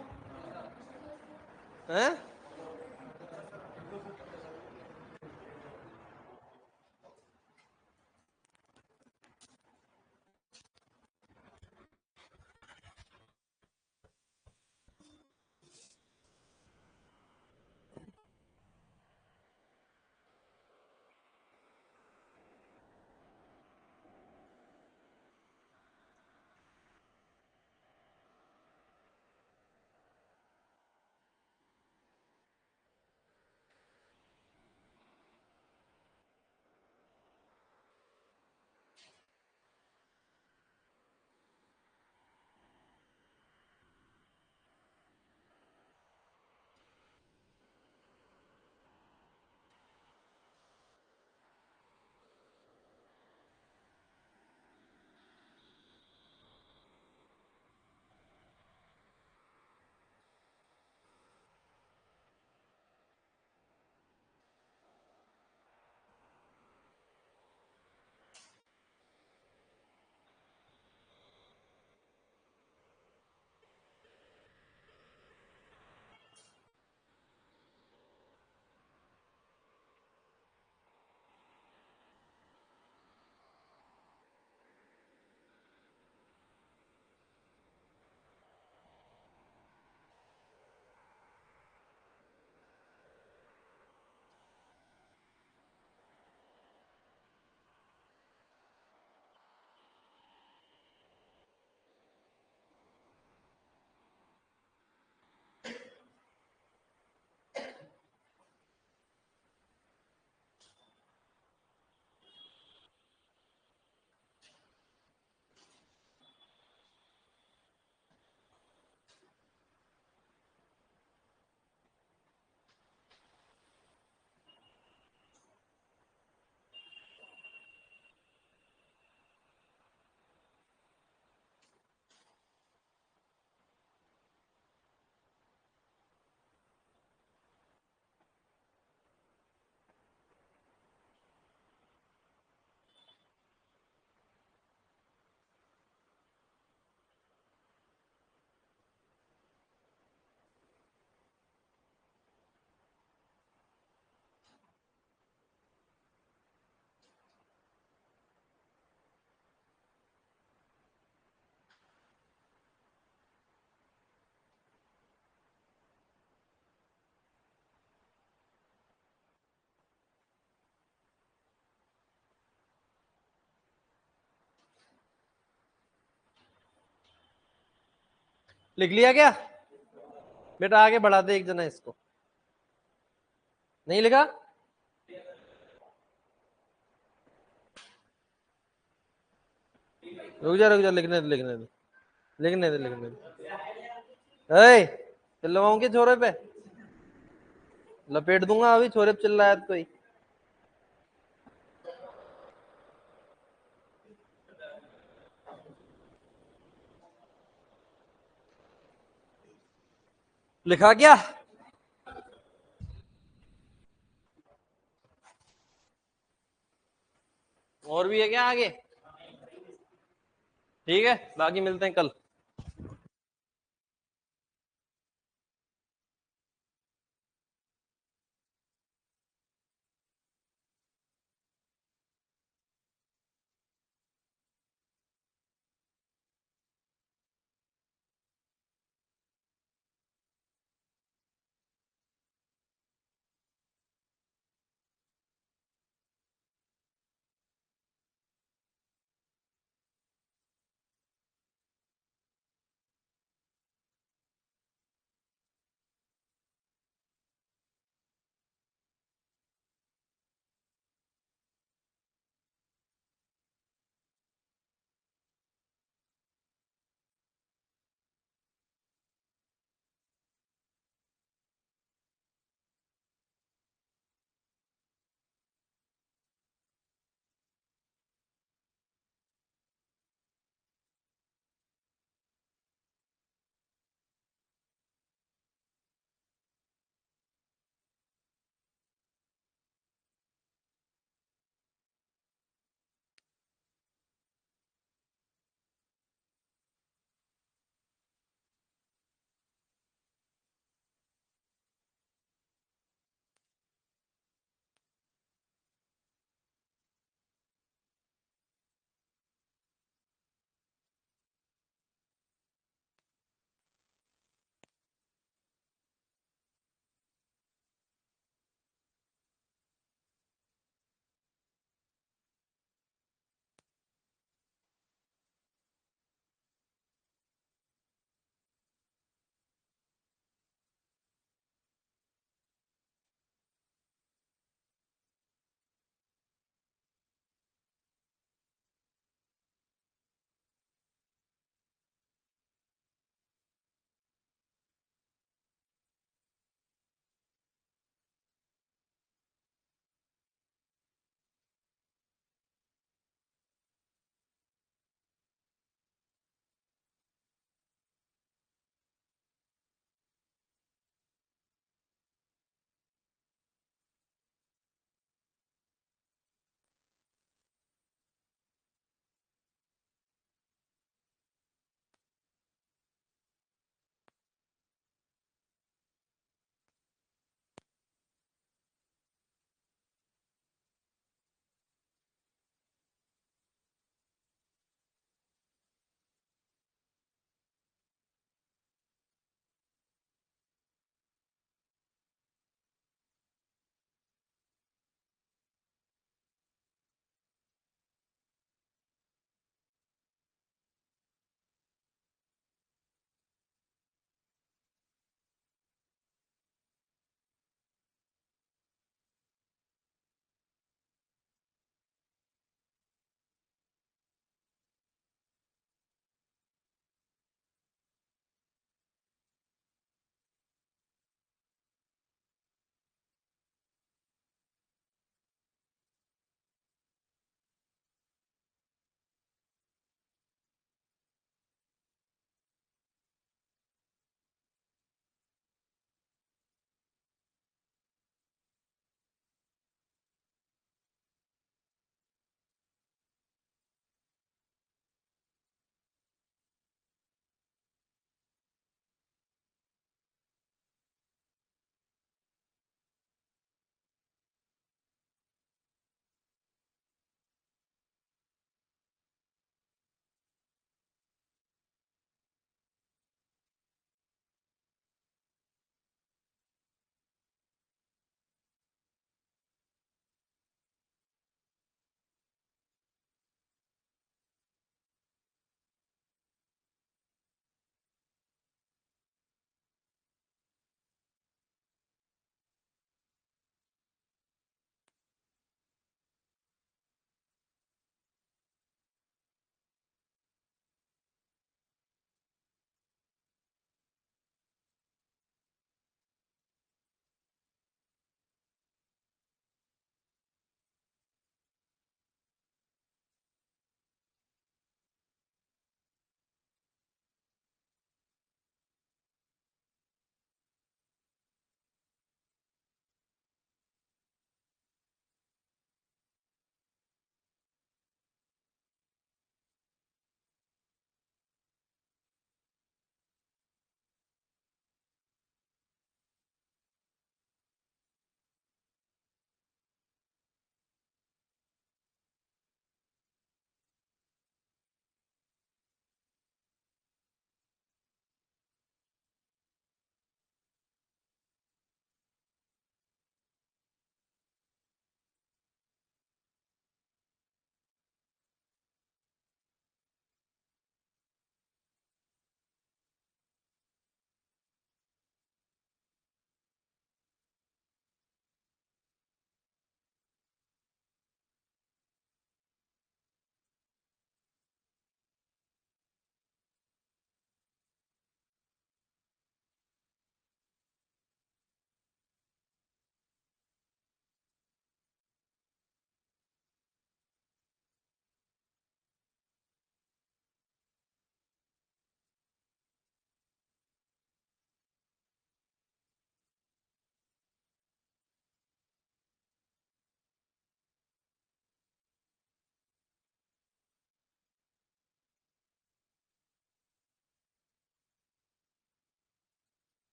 हैं? लिख लिया क्या बेटा? आगे बढ़ा दे एक जना इसको। नहीं लिखा? रुक जा लिखने दे लिखने दे लिखने दे लिखने दे। चिल्लवाऊंगी छोरे पे? लपेट दूंगा अभी छोरे पे चिल्लाया तो कोई। लिखा क्या? और भी है क्या आगे? ठीक है, बाकी मिलते हैं कल।